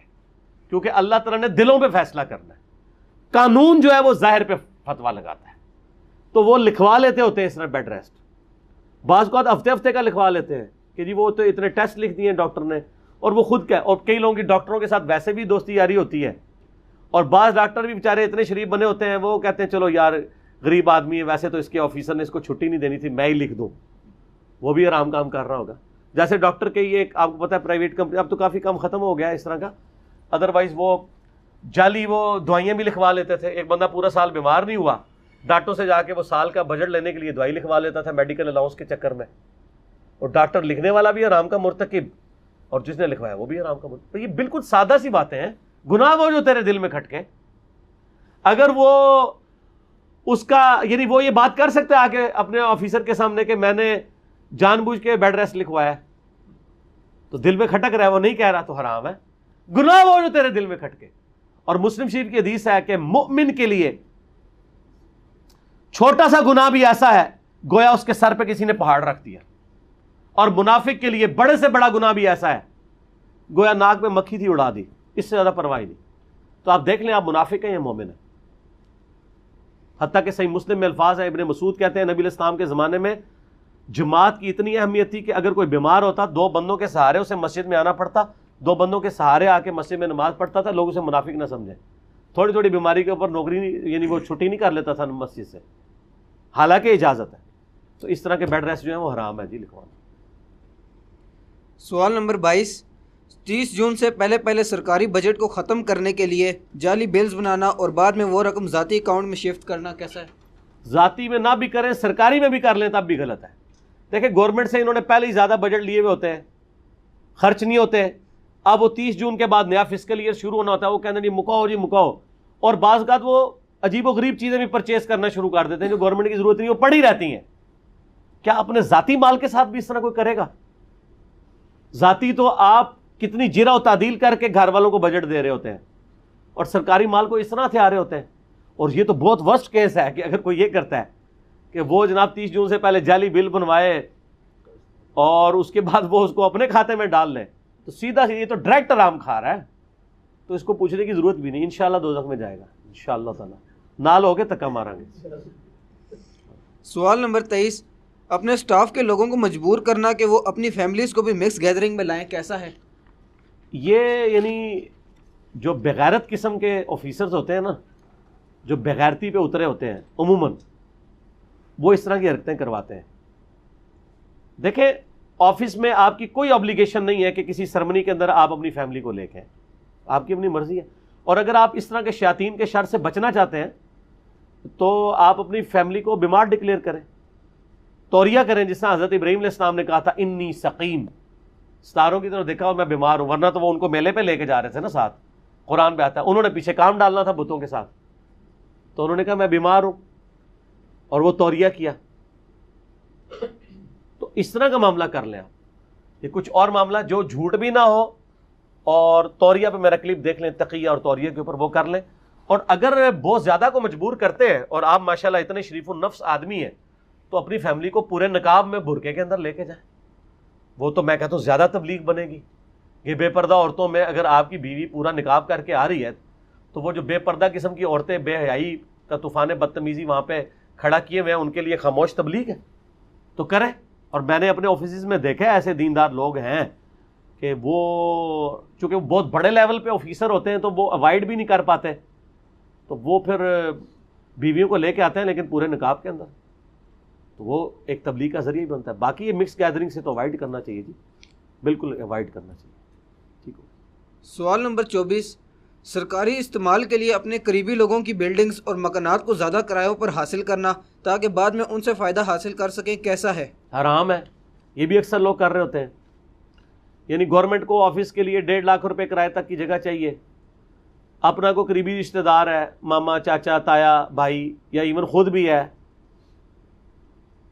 کیونکہ اللہ تعالیٰ نے دلوں پہ فیصلہ کرنا ہے. قانون جو ہے وہ ظاہر پہ فتویٰ لگاتا ہے, تو وہ لکھوا لیتے ہوتے ہیں اس طرح بیڈ ریسٹ. بعض کو ہفتے کا لکھوا لیتے ہیں کہ جی وہ تو اتنے ٹیسٹ لکھ دیے ڈاکٹر نے, اور وہ خود کا, اور کئی لوگوں کی ڈاکٹروں کے ساتھ ویسے بھی دوستی یاری ہوتی ہے, اور بعض ڈاکٹر بھی بیچارے اتنے شریف بنے ہوتے ہیں وہ کہتے ہیں چلو یار غریب آدمی ہے, ویسے تو اس کے آفیسر نے اس کو چھٹی نہیں دینی تھی, میں ہی لکھ دوں, وہ بھی آرام کام کر رہا ہوگا. جیسے ڈاکٹر کے یہ آپ کو پتا ہے پرائیویٹ کمپنی اب تو کافی کم ختم ہو گیا ہے اس طرح کا, ادروائز وہ جعلی وہ دوائیاں بھی لکھوا لیتے تھے. ایک بندہ پورا سال بیمار نہیں ہوا, ڈاکٹر سے جا کے وہ سال کا بجٹ لینے کے لیے دوائی لکھوا لیتا تھا میڈیکل الاؤنس کے چکر میں, اور ڈاکٹر لکھنے والا بھی حرام کا مرتکب اور جس نے لکھوایا وہ بھی حرام کا مرتکب. یہ بالکل سادہ سی باتیں ہیں, گناہ وہ جو تیرے دل میں کھٹکے. اگر وہ اس کا یعنی وہ یہ بات کر سکتا ہے آگے اپنے آفیسر کے سامنے کہ میں نے جان بوجھ کے بیڈ ریسٹ لکھوایا ہے, تو دل میں کھٹک رہا ہے, وہ نہیں کہہ رہا تو حرام ہے. گناہ وہ جو تیرے دل میں کھٹکے. اور مسلم شریف کی حدیث ہے کہ مؤمن کے لیے چھوٹا سا گناہ بھی ایسا ہے گویا اس کے سر پہ کسی نے پہاڑ رکھ دیا, اور منافق کے لیے بڑے سے بڑا گناہ بھی ایسا ہے گویا ناک میں مکھی تھی اڑا دی, اس سے زیادہ پرواہ نہیں. تو آپ دیکھ لیں آپ منافق ہیں یا مومن ہیں. حتیٰ کہ صحیح مسلم میں الفاظ ہیں, ابن مسعود کہتے ہیں نبی علیہ السلام کے زمانے میں جماعت کی اتنی اہمیت تھی کہ اگر کوئی بیمار ہوتا 2 بندوں کے سہارے اسے مسجد میں آنا پڑتا, 2 بندوں کے سہارے آ کے مسجد میں نماز پڑھتا تھا, لوگ اسے منافق نہ سمجھیں. تھوڑی تھوڑی بیماری کے اوپر نوکری یعنی وہ چھٹی نہیں کر لیتا تھا مسجد سے, حالانکہ اجازت ہے. تو اس طرح کے بیڈ ریسٹ جو ہیں وہ حرام ہے جی لکھوانا. سوال نمبر 22. 30 جون سے پہلے سرکاری بجٹ کو ختم کرنے کے لیے جعلی بلز بنانا اور بعد میں وہ رقم ذاتی اکاؤنٹ میں شفٹ کرنا کیسا ہے؟ ذاتی میں نہ بھی کریں, سرکاری میں بھی کر لیں تب بھی غلط ہے. دیکھیں گورنمنٹ سے انہوں نے پہلے ہی زیادہ بجٹ لیے ہوئے ہوتے ہیں, خرچ نہیں ہوتے. اب وہ 30 جون کے بعد نیا فسکل ایئر شروع ہونا ہوتا ہے, وہ کہتے ہیں جی مکاؤ جی مکاؤ, اور بعض اوقات وہ عجیب و غریب چیزیں بھی پرچیز کرنا شروع کر دیتے ہیں جو گورنمنٹ کی ضرورت نہیں, وہ پڑی رہتی ہیں. کیا اپنے ذاتی مال کے ساتھ بھی اس طرح کوئی کرے گا؟ ذاتی تو آپ کتنی جرا و تعدیل کر کے گھر والوں کو بجٹ دے رہے ہوتے ہیں, اور سرکاری مال کو اس طرح ہتھیار رہے ہوتے ہیں. اور یہ تو بہت ورسٹ کیس ہے کہ اگر کوئی یہ کرتا ہے کہ وہ جناب 30 جون سے پہلے جعلی بل بنوائے اور اس کے بعد وہ اس کو اپنے کھاتے میں ڈال لے, تو سیدھا یہ تو ڈائریکٹ حرام کھا رہا ہے. تو اس کو پوچھنے کی ضرورت بھی نہیں, انشاءاللہ دوزخ میں جائے گا انشاءاللہ تعالی. نال ہو کے تکا ماریں گے. سوال نمبر 23. اپنے سٹاف کے لوگوں کو مجبور کرنا کہ وہ اپنی فیملیز کو بھی مکس گیدرنگ میں لائیں کیسا ہے؟ یہ یعنی جو بغیرت قسم کے آفیسرز ہوتے ہیں نا, جو بغیرتی پہ اترے ہوتے ہیں عموماً, وہ اس طرح کی حرکتیں کرواتے ہیں. دیکھیں آفس میں آپ کی کوئی obligation نہیں ہے کہ کسی سرمنی کے اندر آپ اپنی فیملی کو لے کے آئیں, آپ کی اپنی مرضی ہے. اور اگر آپ اس طرح کے شیاطین کے شر سے بچنا چاہتے ہیں تو آپ اپنی فیملی کو بیمار ڈکلیئر کریں, توریہ کریں, جس طرح حضرت ابراہیم علیہ السلام نے کہا تھا انی سقیم, ستاروں کی طرف دیکھا اور میں بیمار ہوں. ورنہ تو وہ ان کو میلے پہ لے کے جا رہے تھے نا ساتھ, قرآن پہ آتا ہے. انہوں نے پیچھے کام ڈالنا تھا بتوں کے ساتھ, تو انہوں نے کہا میں بیمار ہوں, اور وہ توریہ کیا. تو اس طرح کا معاملہ کر لیں آپ. یہ کچھ اور معاملہ جو جھوٹ بھی نہ ہو, اور توریہ پہ میرا کلپ دیکھ لیں تقیہ اور توریہ کے اوپر, وہ کر لیں. اور اگر بہت زیادہ کو مجبور کرتے ہیں اور آپ ماشاءاللہ اتنے شریف النفس آدمی ہیں, تو اپنی فیملی کو پورے نقاب میں برقعے کے اندر لے کے جائیں. وہ تو میں کہتا ہوں زیادہ تبلیغ بنے گی. یہ بے پردہ عورتوں میں اگر آپ کی بیوی پورا نقاب کر کے آ رہی ہے, تو وہ جو بے پردہ قسم کی عورتیں بے حیائی کا طوفان بدتمیزی وہاں پہ کھڑا کیے ہوئے ہیں, ان کے لیے خاموش تبلیغ ہے تو کریں. اور میں نے اپنے آفیسز میں دیکھا ہے ایسے دیندار لوگ ہیں کہ وہ چونکہ وہ بہت بڑے لیول پہ آفیسر ہوتے ہیں تو وہ اوائڈ بھی نہیں کر پاتے, تو وہ پھر بیویوں کو لے کے آتے ہیں لیکن پورے نقاب کے اندر, تو وہ ایک تبلیغ کا ذریعہ بھی بنتا ہے. باقی یہ مکس گیدرنگ سے تو اوائڈ کرنا چاہیے جی, بالکل اوائڈ کرنا چاہیے. ٹھیک ہو. سوال نمبر 24. سرکاری استعمال کے لیے اپنے قریبی لوگوں کی بلڈنگز اور مکانات کو زیادہ کرایوں پر حاصل کرنا تاکہ بعد میں ان سے فائدہ حاصل کر سکیں کیسا ہے؟ حرام ہے. یہ بھی اکثر لوگ کر رہے ہوتے ہیں. یعنی گورنمنٹ کو آفس کے لیے 1.5 لاکھ روپے کرائے تک کی جگہ چاہیے, اپنا کو قریبی رشتہ دار ہے, ماما چاچا تایا بھائی یا ایون خود بھی ہے,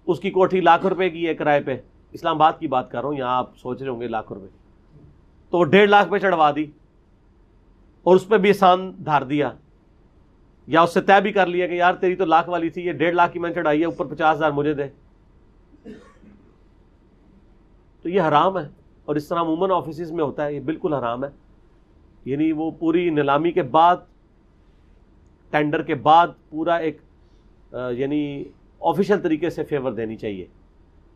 اس کی کوٹھی 1 لاکھ روپے کی ہے کرائے پہ. اسلام آباد کی بات کر رہا ہوں, یہاں آپ سوچ رہے ہوں گے 1 لاکھ روپے, تو وہ 1.5 لاکھ پہ چڑھوا دی اور اس پہ بھی احسان دھار دیا, یا اس سے طے بھی کر لیا کہ یار تیری تو 1 لاکھ والی تھی, یہ 1.5 لاکھ کی میں چڑھائی ہے, اوپر 50,000 مجھے دے. تو یہ حرام ہے, اور اس طرح عموماً آفیسز میں ہوتا ہے, یہ بالکل حرام ہے. یعنی وہ پوری نیلامی کے بعد, ٹینڈر کے بعد پورا ایک یعنی آفیشیل طریقے سے فیور دینی چاہیے.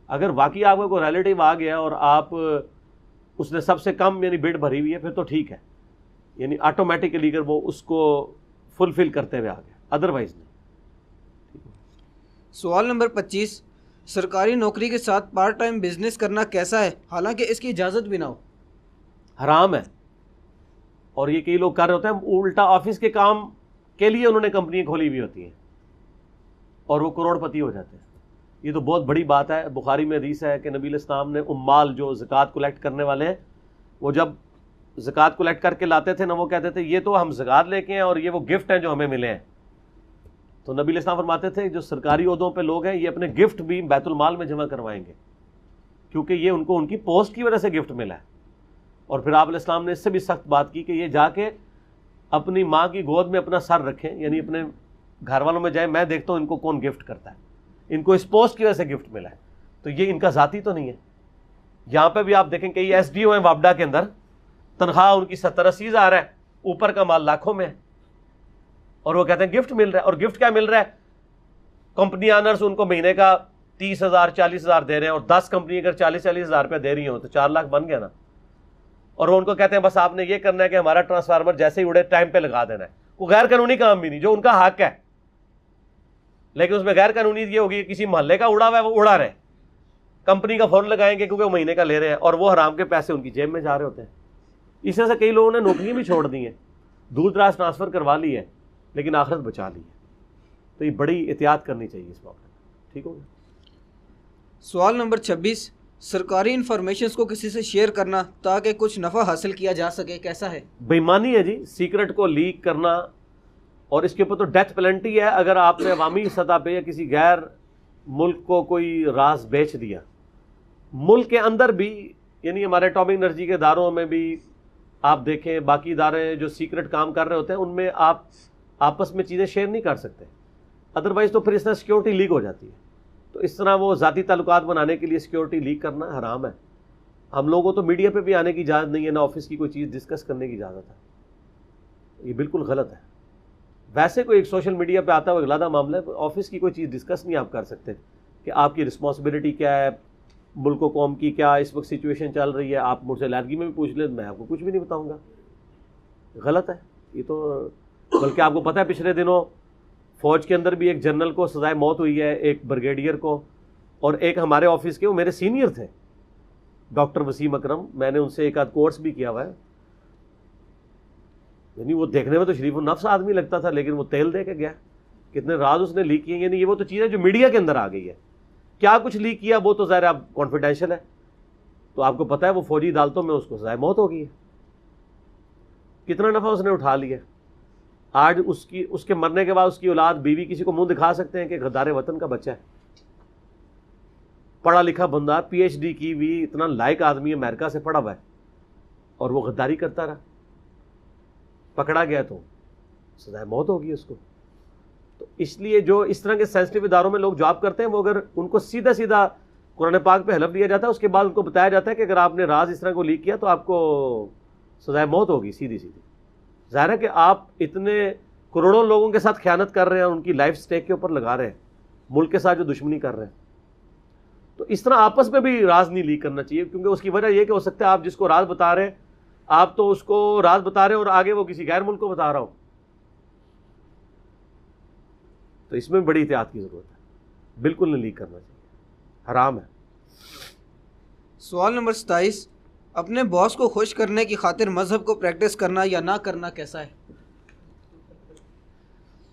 اگر واقعی آپ کا کوئی ریلیٹیو آ گیا اور آپ اس نے سب سے کم یعنی بڈ بھری ہوئی ہے, پھر تو ٹھیک ہے, یعنی آٹومیٹکلی اگر وہ اس کو فلفل کرتے ہوئے آ گیا, ادروائز نہیں. سوال نمبر 25. سرکاری نوکری کے ساتھ پارٹ ٹائم بزنس کرنا کیسا ہے حالانکہ اس کی اجازت بھی نہ ہو؟ حرام ہے. اور یہ کئی لوگ کر رہے ہوتے ہیں الٹا, آفس کے کام کے لیے انہوں نے کمپنیاں کھولی ہوئی ہوتی ہیں اور وہ کروڑ پتی ہو جاتے ہیں. یہ تو بہت بڑی بات ہے. بخاری میں حدیث ہے کہ نبی علیہ السلام نے عمال جو زکوٰۃ کلیکٹ کرنے والے ہیں, وہ جب زکوٰۃ کلیکٹ کر کے لاتے تھے نہ وہ کہتے تھے یہ تو ہم زکوٰۃ لے کے ہیں اور یہ وہ گفٹ ہیں جو ہمیں ملے ہیں. تو نبی علیہ السلام فرماتے تھے جو سرکاری عہدوں پہ لوگ ہیں یہ اپنے گفٹ بھی بیت المال میں جمع کروائیں گے کیونکہ یہ ان کو ان کی پوسٹ کی وجہ سے گفٹ ملا ہے. اور پھر آپ علیہ السلام نے اس سے بھی سخت بات کی کہ یہ جا کے اپنی ماں کی گود میں اپنا سر رکھیں, یعنی اپنے گھر والوں میں جائیں, میں دیکھتا ہوں ان کو کون گفٹ کرتا ہے, ان کو اس پوسٹ کی وجہ سے گفٹ ملا ہے, تو یہ ان کا ذاتی تو نہیں ہے. یہاں پہ بھی آپ دیکھیں کئی ایس ڈی او ہیں وابڈا کے اندر, تنخواہ ان کی 70-80 ہزار ہے, اوپر کا مال لاکھوں میں ہے, اور وہ کہتے ہیں گفٹ مل رہا ہے. اور گفٹ کیا مل رہا ہے؟ کمپنی آنرز ان کو مہینے کا 30,000 40,000 دے رہے ہیں, اور 10 کمپنی اگر 40-40 ہزار روپے دے رہی ہوں تو 4 لاکھ بن گیا نا. اور وہ ان کو کہتے ہیں بس آپ نے یہ کرنا ہے کہ ہمارا ٹرانسفارمر جیسے ہی اڑے ٹائم پہ لگا دینا ہے. وہ غیر قانونی کام بھی نہیں, جو ان کا حق ہے, لیکن اس میں غیر قانونی یہ ہوگی کہ کسی محلے کا اڑا ہوا ہے وہ اڑا رہے, کمپنی کا فون لگائیں گے کیونکہ وہ مہینے کا لے رہے ہیں, اور وہ حرام کے پیسے ان کی جیب میں جا رہے ہوتے ہیں. اس طرح سے کئی لوگوں نے نوکری بھی چھوڑ دی ہیں, دور دراز ٹرانسفر کروا لی ہے, لیکن آخرت بچا لی ہے. تو یہ بڑی احتیاط کرنی چاہیے اس موقع میں. ٹھیک ہوگا. سوال نمبر 26, سرکاری انفارمیشنز کو کسی سے شیئر کرنا تاکہ کچھ نفع حاصل کیا جا سکے کیسا ہے؟ بے ایمانی ہے جی, سیکرٹ کو لیک کرنا, اور اس کے اوپر تو ڈیتھ پینلٹی ہے اگر آپ نے عوامی سطح پہ یا کسی غیر ملک کو کوئی راز بیچ دیا. ملک کے اندر بھی, یعنی ہمارے اٹامک انرجی کے اداروں میں بھی آپ دیکھیں, باقی ادارے جو سیکرٹ کام کر رہے ہوتے ہیں ان میں آپ آپس میں چیزیں شیئر نہیں کر سکتے, ادروائز تو پھر اس طرح سیکیورٹی لیک ہو جاتی ہے. تو اس طرح وہ ذاتی تعلقات بنانے کے لیے سیکیورٹی لیک کرنا حرام ہے. ہم لوگوں کو تو میڈیا پہ بھی آنے کی اجازت نہیں ہے, نہ آفس کی کوئی چیز ڈسکس کرنے کی اجازت ہے. یہ بالکل غلط ہے. ویسے کوئی ایک سوشل میڈیا پہ آتا ہے وہ علیحدہ معاملہ ہے, آفس کی کوئی چیز ڈسکس نہیں آپ کر سکتے کہ آپ کی رسپانسبلٹی کیا ہے, ملک و قوم کی کیا اس وقت سچویشن چل رہی ہے. آپ مجھ سے علیحدگی میں بھی پوچھ لیں, میں آپ کو کچھ بھی نہیں بتاؤں گا. غلط ہے یہ تو. بلکہ آپ کو پتہ ہے پچھلے دنوں فوج کے اندر بھی ایک جنرل کو سزائے موت ہوئی ہے, ایک بریگیڈیئر کو, اور ایک ہمارے آفس کے, وہ میرے سینئر تھے, ڈاکٹر وسیم اکرم, میں نے ان سے ایک آدھ کورس بھی کیا ہوا ہے. یعنی وہ دیکھنے میں تو شریف النفس آدمی لگتا تھا, لیکن وہ تیل دے کے گیا. کتنے راز اس نے لیک کیے. یعنی یہ وہ تو چیز ہے جو میڈیا کے اندر آ گئی ہے. کیا کچھ لیک کیا وہ تو ظاہر اب کانفیڈینشیل ہے. تو آپ کو پتہ ہے وہ فوجی عدالتوں میں اس کو سزائے موت ہو گئی ہے. کتنا نفع اس نے اٹھا لیا. آج اس کے مرنے کے بعد اس کی اولاد بیوی کسی کو منہ دکھا سکتے ہیں کہ غدار وطن کا بچہ ہے. پڑھا لکھا بندہ, پی ایچ ڈی کی ہوئی, اتنا لائق آدمی, امریکہ سے پڑھا ہوا ہے, اور وہ غداری کرتا رہا, پکڑا گیا تو سزائے موت ہوگی اس کو. تو اس لیے جو اس طرح کے سینسٹیو اداروں میں لوگ جاب کرتے ہیں, وہ اگر ان کو سیدھا سیدھا قرآن پاک پہ حلف دیا جاتا ہے, اس کے بعد ان کو بتایا جاتا ہے کہ اگر آپ نے راز اس طرح کو لیک کیا تو آپ کو سزائے موت ہوگی سیدھی سیدھی. ظاہر ہے کہ آپ اتنے کروڑوں لوگوں کے ساتھ خیانت کر رہے ہیں, ان کی لائف سٹیک کے اوپر لگا رہے ہیں, ملک کے ساتھ جو دشمنی کر رہے ہیں. تو اس طرح آپس میں بھی راز نہیں لیک کرنا چاہیے, کیونکہ اس کی وجہ یہ کہ ہو سکتا ہے آپ جس کو راز بتا رہے ہیں, آپ تو اس کو راز بتا رہے ہیں اور آگے وہ کسی غیر ملک کو بتا رہا ہو. تو اس میں بڑی احتیاط کی ضرورت ہے. بالکل نہیں لیک کرنا چاہیے, حرام ہے. سوال نمبر 27, اپنے باس کو خوش کرنے کی خاطر مذہب کو پریکٹس کرنا یا نہ کرنا کیسا ہے؟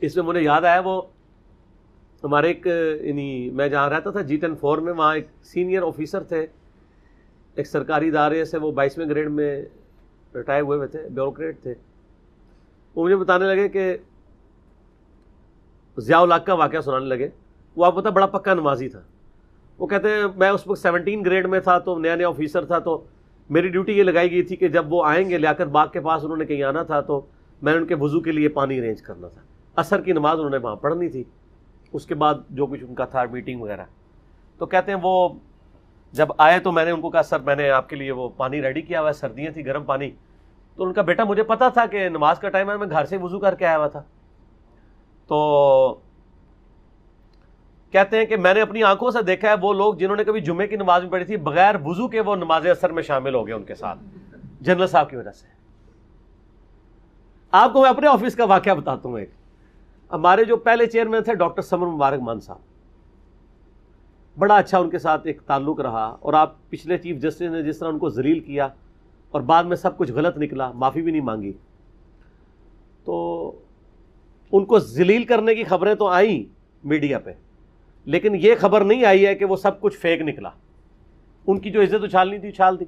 اس میں مجھے یاد آیا, وہ ہمارے ایک, یعنی میں جہاں رہتا تھا G10-4 میں, وہاں ایک سینئر آفیسر تھے ایک سرکاری ادارے سے, وہ 22ویں گریڈ میں ریٹائر ہوئے تھے, بیوروکریٹ تھے. وہ مجھے بتانے لگے کہ ضیاء الحق کا واقعہ سنانے لگے. وہ آپ پتہ بڑا پکا نمازی تھا. وہ کہتے ہیں میں اس وقت 17 گریڈ میں تھا, تو نیا آفیسر تھا, تو میری ڈیوٹی یہ لگائی گئی تھی کہ جب وہ آئیں گے لیاقت باغ کے پاس, انہوں نے کہیں آنا تھا, تو میں نے ان کے وضو کے لیے پانی ارینج کرنا تھا. عصر کی نماز انہوں نے وہاں پڑھنی تھی, اس کے بعد جو کچھ ان کا تھا میٹنگ وغیرہ. تو کہتے ہیں وہ جب آئے تو میں نے ان کو کہا سر میں نے آپ کے لیے وہ پانی ریڈی کیا ہوا ہے, سردیاں تھیں, گرم پانی. تو ان کا بیٹا مجھے پتا تھا کہ نماز کا ٹائم ہے, میں گھر سے وضو کر کے آیا ہوا تھا. تو کہتے ہیں کہ میں نے اپنی آنکھوں سے دیکھا ہے وہ لوگ جنہوں نے کبھی جمعے کی نماز میں پڑھی تھی, بغیر وضو کے وہ نماز اثر میں شامل ہو گئے ان کے ساتھ, جنرل صاحب کی وجہ سے. آپ کو میں اپنے آفس کا واقعہ بتاتا ہوں. ایک ہمارے جو پہلے چیئرمین تھے ڈاکٹر سمر مبارک مان صاحب, بڑا اچھا ان کے ساتھ ایک تعلق رہا, اور آپ پچھلے چیف جسٹس نے جس طرح ان کو ذلیل کیا اور بعد میں سب کچھ غلط نکلا, معافی بھی نہیں مانگی, تو ان کو ذلیل کرنے کی خبریں تو آئیں میڈیا پہ, لیکن یہ خبر نہیں آئی ہے کہ وہ سب کچھ فیک نکلا. ان کی جو عزت اچھالنی تھی اچھال دی.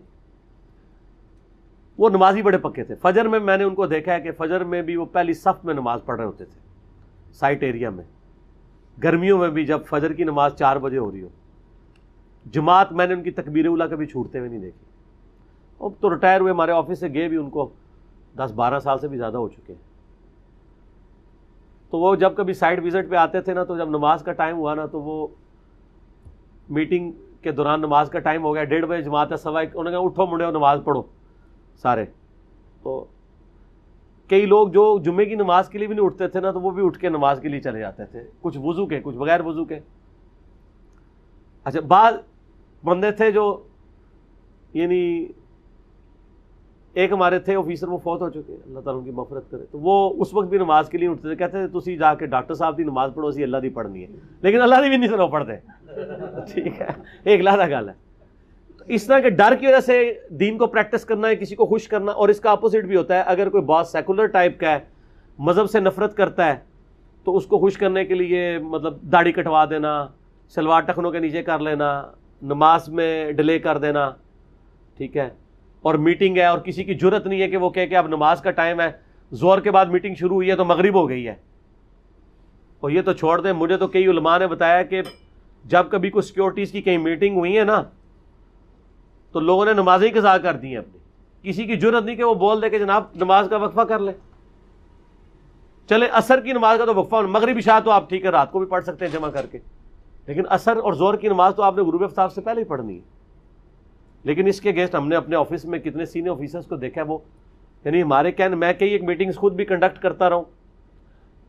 وہ نمازی بڑے پکے تھے. فجر میں میں نے ان کو دیکھا ہے کہ فجر میں بھی وہ پہلی صف میں نماز پڑھ رہے ہوتے تھے سائٹ ایریا میں. گرمیوں میں بھی جب فجر کی نماز 4 بجے ہو رہی ہو, جماعت میں نے ان کی تکبیر اولیٰ کبھی چھوٹتے ہوئے نہیں دیکھی. اب تو ریٹائر ہوئے, ہمارے آفس سے گئے بھی ان کو 10-12 سال سے بھی زیادہ ہو چکے ہیں. تو وہ جب کبھی سائٹ وزٹ پہ آتے تھے نا, تو جب نماز کا ٹائم ہوا نا, تو وہ میٹنگ کے دوران نماز کا ٹائم ہو گیا, 1:30 بجے جماعت ہے, 1:15 انہوں نے کہا اٹھو منڈے نماز پڑھو سارے. تو کئی لوگ جو جمعے کی نماز کے لیے بھی نہیں اٹھتے تھے نا, تو وہ بھی اٹھ کے نماز کے لیے چلے جاتے تھے, کچھ وضو کے, کچھ بغیر وضو کے. اچھا, بعض بندے تھے جو یعنی ایک ہمارے تھے آفیسر, وہ فوت ہو چکے, اللہ تعالیٰ ان کی مغفرت کرے, تو وہ اس وقت بھی نماز کے لیے اٹھتے تھے. کہتے تھے تسی جا کے ڈاکٹر صاحب دی نماز پڑھو, اسی اللہ دی پڑھنی ہے, لیکن اللہ دی بھی نہیں سنو پڑھتے. ٹھیک ہے, ایک لادا گل ہے. اس طرح کے ڈر کی وجہ سے دین کو پریکٹس کرنا ہے, کسی کو خوش کرنا. اور اس کا اپوزٹ بھی ہوتا ہے, اگر کوئی بہت سیکولر ٹائپ کا ہے, مذہب سے نفرت کرتا ہے, تو اس کو خوش کرنے کے لیے مطلب داڑھی کٹوا دینا, شلوار ٹخنوں کے نیچے کر لینا, نماز میں ڈیلے کر دینا. ٹھیک ہے, اور میٹنگ ہے اور کسی کی جرت نہیں ہے کہ وہ کہے کہ اب نماز کا ٹائم ہے, زہر کے بعد میٹنگ شروع ہوئی ہے تو مغرب ہو گئی ہے. اور یہ تو چھوڑ دیں, مجھے تو کئی علماء نے بتایا کہ جب کبھی کوئی سیکورٹیز کی کہیں میٹنگ ہوئی ہے نا, تو لوگوں نے نمازیں قضا کر دی ہیں اپنی. کسی کی جرت نہیں کہ وہ بول دے کہ جناب نماز کا وقفہ کر لیں. چلے عصر کی نماز کا تو وقفہ, مغرب عشاء تو آپ ٹھیک ہے رات کو بھی پڑھ سکتے ہیں جمع کر کے, لیکن عصر اور ظہر کی نماز تو آپ نے غروب آفتاب سے پہلے ہی پڑھنی ہے. لیکن اس کے اگینسٹ ہم نے اپنے آفس میں کتنے سینئر آفیسرز کو دیکھا ہے, وہ یعنی ہمارے کہنے, میں کئی ایک میٹنگز خود بھی کنڈکٹ کرتا رہا ہوں,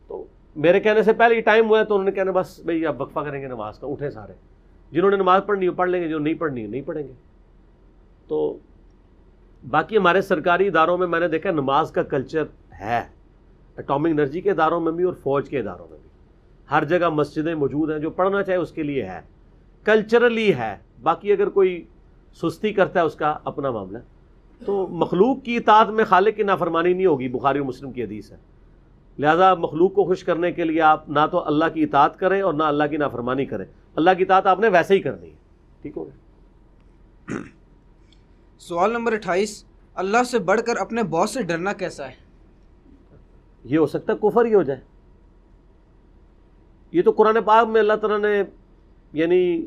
تو میرے کہنے سے پہلے ہی ٹائم ہوا ہے تو انہوں نے کہنا بس بھئی اب وقفہ کریں گے نماز کا, اٹھیں سارے, جنہوں نے نماز پڑھنی ہو پڑھ لیں گے, جو نہیں پڑھنی ہو نہیں پڑھیں گے. تو باقی ہمارے سرکاری اداروں میں نے دیکھا نماز کا کلچر ہے, اٹامک انرجی کے اداروں میں بھی اور فوج کے اداروں میں بھی, ہر جگہ مسجدیں موجود ہیں, جو پڑھنا چاہے اس کے لیے ہے, کلچرلی ہے. باقی اگر کوئی سستی کرتا ہے اس کا اپنا معاملہ. تو مخلوق کی اطاعت میں خالق کی نافرمانی نہیں ہوگی, بخاری و مسلم کی حدیث ہے. لہذا مخلوق کو خوش کرنے کے لیے آپ نہ تو اللہ کی اطاعت کریں اور نہ اللہ کی نافرمانی کریں. اللہ کی اطاعت آپ نے ویسے ہی کرنی ہے. ٹھیک ہو گیا. سوال نمبر 28, اللہ سے بڑھ کر اپنے باس سے ڈرنا کیسا ہے؟ یہ ہو سکتا ہے کفر ہی ہو جائے. یہ تو قرآن پاک میں اللہ تعالیٰ نے یعنی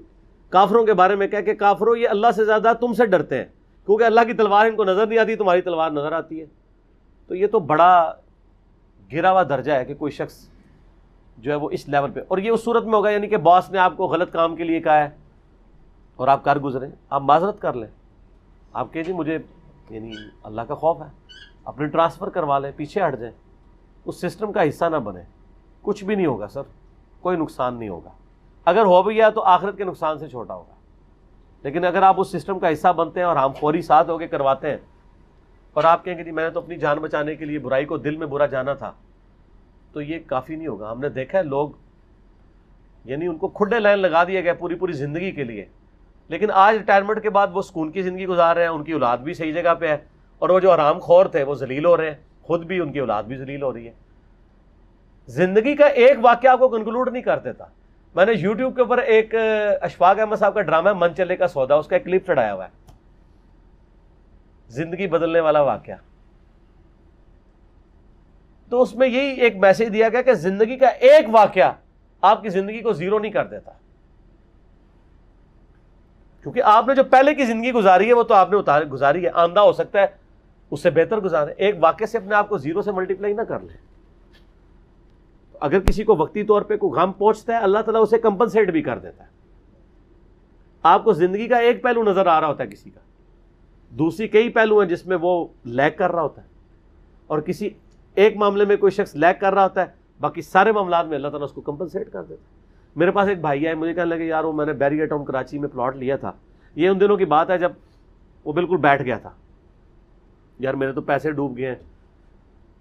کافروں کے بارے میں کہا کہ کافروں یہ اللہ سے زیادہ تم سے ڈرتے ہیں, کیونکہ اللہ کی تلوار ان کو نظر نہیں آتی, تمہاری تلوار نظر آتی ہے. تو یہ تو بڑا گرا ہوا درجہ ہے کہ کوئی شخص جو ہے وہ اس لیول پہ, اور یہ اس صورت میں ہوگا یعنی کہ باس نے آپ کو غلط کام کے لیے کہا ہے اور آپ کر گزریں, آپ معذرت کر لیں, آپ کہیں جی مجھے یعنی اللہ کا خوف ہے, اپنے ٹرانسفر کروا لیں, پیچھے ہٹ جائیں, اس سسٹم کا حصہ نہ بنیں. کچھ بھی نہیں ہوگا سر, کوئی نقصان نہیں ہوگا. اگر ہو بھی گیا تو آخرت کے نقصان سے چھوٹا ہوگا. لیکن اگر آپ اس سسٹم کا حصہ بنتے ہیں اور ہم فوری ساتھ ہو کے کرواتے ہیں, اور آپ کہیں گے جی میں نے تو اپنی جان بچانے کے لیے برائی کو دل میں برا جانا تھا, تو یہ کافی نہیں ہوگا. ہم نے دیکھا ہے لوگ یعنی ان کو کھڈے لائن لگا دیا گیا پوری زندگی کے لیے, لیکن آج ریٹائرمنٹ کے بعد وہ سکون کی زندگی گزار رہے ہیں, ان کی اولاد بھی صحیح جگہ پہ ہے, اور وہ جو آرام خور تھے وہ ذلیل ہو رہے ہیں, خود بھی ان کی اولاد بھی ذلیل ہو رہی ہے. زندگی کا ایک واقعہ آپ کو کنکلوڈ نہیں کر دیتا. میں نے یوٹیوب کے اوپر ایک اشفاق احمد صاحب کا ڈرامہ ہے من چلے کا سودا, اس کا ایک کلپ چڑھایا ہوا ہے, زندگی بدلنے والا واقعہ. تو اس میں یہی ایک میسج دیا گیا کہ زندگی کا ایک واقعہ آپ کی زندگی کو زیرو نہیں کر دیتا, کیونکہ آپ نے جو پہلے کی زندگی گزاری ہے وہ تو آپ نے گزاری ہے, آندہ ہو سکتا ہے اس سے بہتر گزارے. ایک واقعے سے اپنے آپ کو زیرو سے ملٹیپلائی نہ کر لیں. اگر کسی کو وقتی طور پہ کوئی غم پہنچتا ہے, اللہ تعالیٰ اسے کمپنسیٹ بھی کر دیتا ہے. آپ کو زندگی کا ایک پہلو نظر آ رہا ہوتا ہے کسی کا, دوسری کئی پہلو ہیں جس میں وہ لیگ کر رہا ہوتا ہے, اور کسی ایک معاملے میں کوئی شخص لیگ کر رہا ہوتا ہے, باقی سارے معاملات میں اللہ تعالیٰ اس کو کمپنسیٹ کر دیتا ہے. میرے پاس ایک بھائی ہے, مجھے کہنے لگے یار وہ میں نے بیری ٹاؤن کراچی میں پلاٹ لیا تھا, یہ ان دنوں کی بات ہے جب وہ بالکل بیٹھ گیا تھا, یار میرے تو پیسے ڈوب گئے ہیں.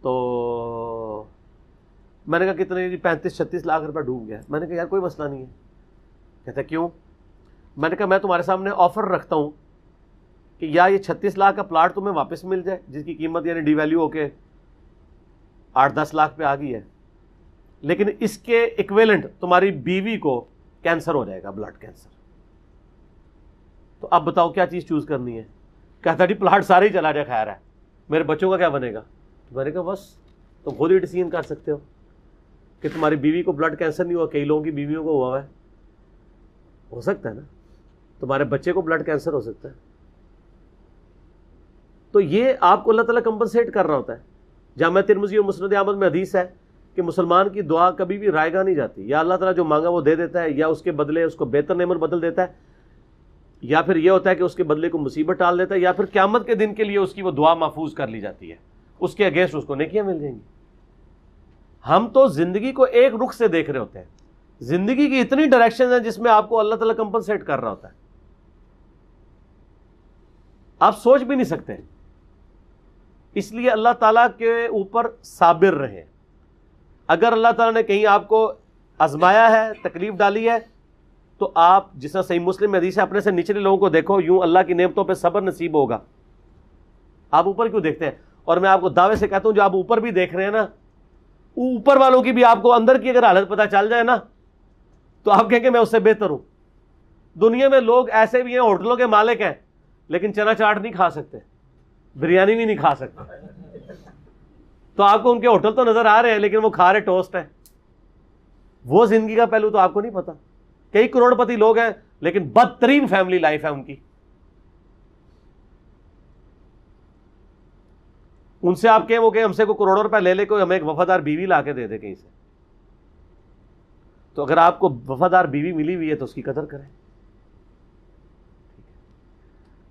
تو میں نے کہا کتنے, 35-36 لاکھ روپے ڈوب گیا. میں نے کہا یار کوئی مسئلہ نہیں ہے. کہتا کیوں؟ میں نے کہا میں تمہارے سامنے آفر رکھتا ہوں کہ یا یہ 36 لاکھ کا پلاٹ تمہیں واپس مل جائے, جس کی قیمت یعنی ڈی ویلیو ہو کے 8-10 لاکھ پہ آ گئی ہے, لیکن اس کے ایکویلنٹ تمہاری بیوی کو کینسر ہو جائے گا, بلڈ کینسر. تو اب بتاؤ کیا چیز چوز کرنی ہے؟ کہتا جی پلاٹ سارے ہی چلا جائے, خیر ہے. میرے بچوں کا کیا بنے گا؟ میں نے کہا بس تم خود ہی ڈیسیژن کر سکتے ہو کہ تمہاری بیوی کو بلڈ کینسر نہیں ہوا، کئی لوگوں کی بیویوں کو ہوا ہے، ہو سکتا ہے نا، تمہارے بچے کو بلڈ کینسر ہو سکتا ہے. تو یہ آپ کو اللہ تعالیٰ کمپنسیٹ کر رہا ہوتا ہے. جامع ترمذی اور مسند احمد میں حدیث ہے کہ مسلمان کی دعا کبھی بھی رائے گاہ نہیں جاتی. یا اللہ تعالیٰ جو مانگا وہ دے دیتا ہے، یا اس کے بدلے اس کو بہتر نعمت بدل دیتا ہے، یا پھر یہ ہوتا ہے کہ اس کے بدلے کو مصیبت ٹال دیتا ہے، یا پھر قیامت کے دن کے لیے اس کی وہ دعا محفوظ کر لی جاتی ہے، اس کے اگینسٹ اس کو نیکیاں مل جائیں گی. ہم تو زندگی کو ایک رخ سے دیکھ رہے ہوتے ہیں. زندگی کی اتنی ڈائریکشن ہیں جس میں آپ کو اللہ تعالیٰ کمپنسیٹ کر رہا ہوتا ہے، آپ سوچ بھی نہیں سکتے. اس لیے اللہ تعالیٰ کے اوپر صابر رہیں. اگر اللہ تعالیٰ نے کہیں آپ کو آزمایا ہے، تکلیف ڈالی ہے، تو آپ جس طرح صحیح مسلم میں حدیث ہے، اپنے سے نچلے لوگوں کو دیکھو، یوں اللہ کی نعمتوں پہ صبر نصیب ہوگا. آپ اوپر کیوں دیکھتے ہیں؟ اور میں آپ کو دعوے سے کہتا ہوں جو آپ اوپر بھی دیکھ رہے ہیں نا، اوپر والوں کی بھی آپ کو اندر کی اگر حالت پتہ چل جائے نا تو آپ کہیں کہ میں اس سے بہتر ہوں. دنیا میں لوگ ایسے بھی ہیں، ہوٹلوں کے مالک ہیں، لیکن چنا چاٹ نہیں کھا سکتے، بریانی بھی نہیں کھا سکتے. تو آپ کو ان کے ہوٹل تو نظر آ رہے ہیں، لیکن وہ کھا رہے ٹوسٹ ہیں. وہ زندگی کا پہلو تو آپ کو نہیں پتا. کئی کروڑ پتی لوگ ہیں لیکن بدترین فیملی لائف ہے ان کی. ان سے آپ کہیں وہ کہ ہم سے کوئی کروڑوں روپے لے لے، کوئی ہمیں ایک وفادار بیوی لا کے دے دے کہیں سے. تو اگر آپ کو وفادار بیوی ملی ہوئی ہے تو اس کی قدر کریں.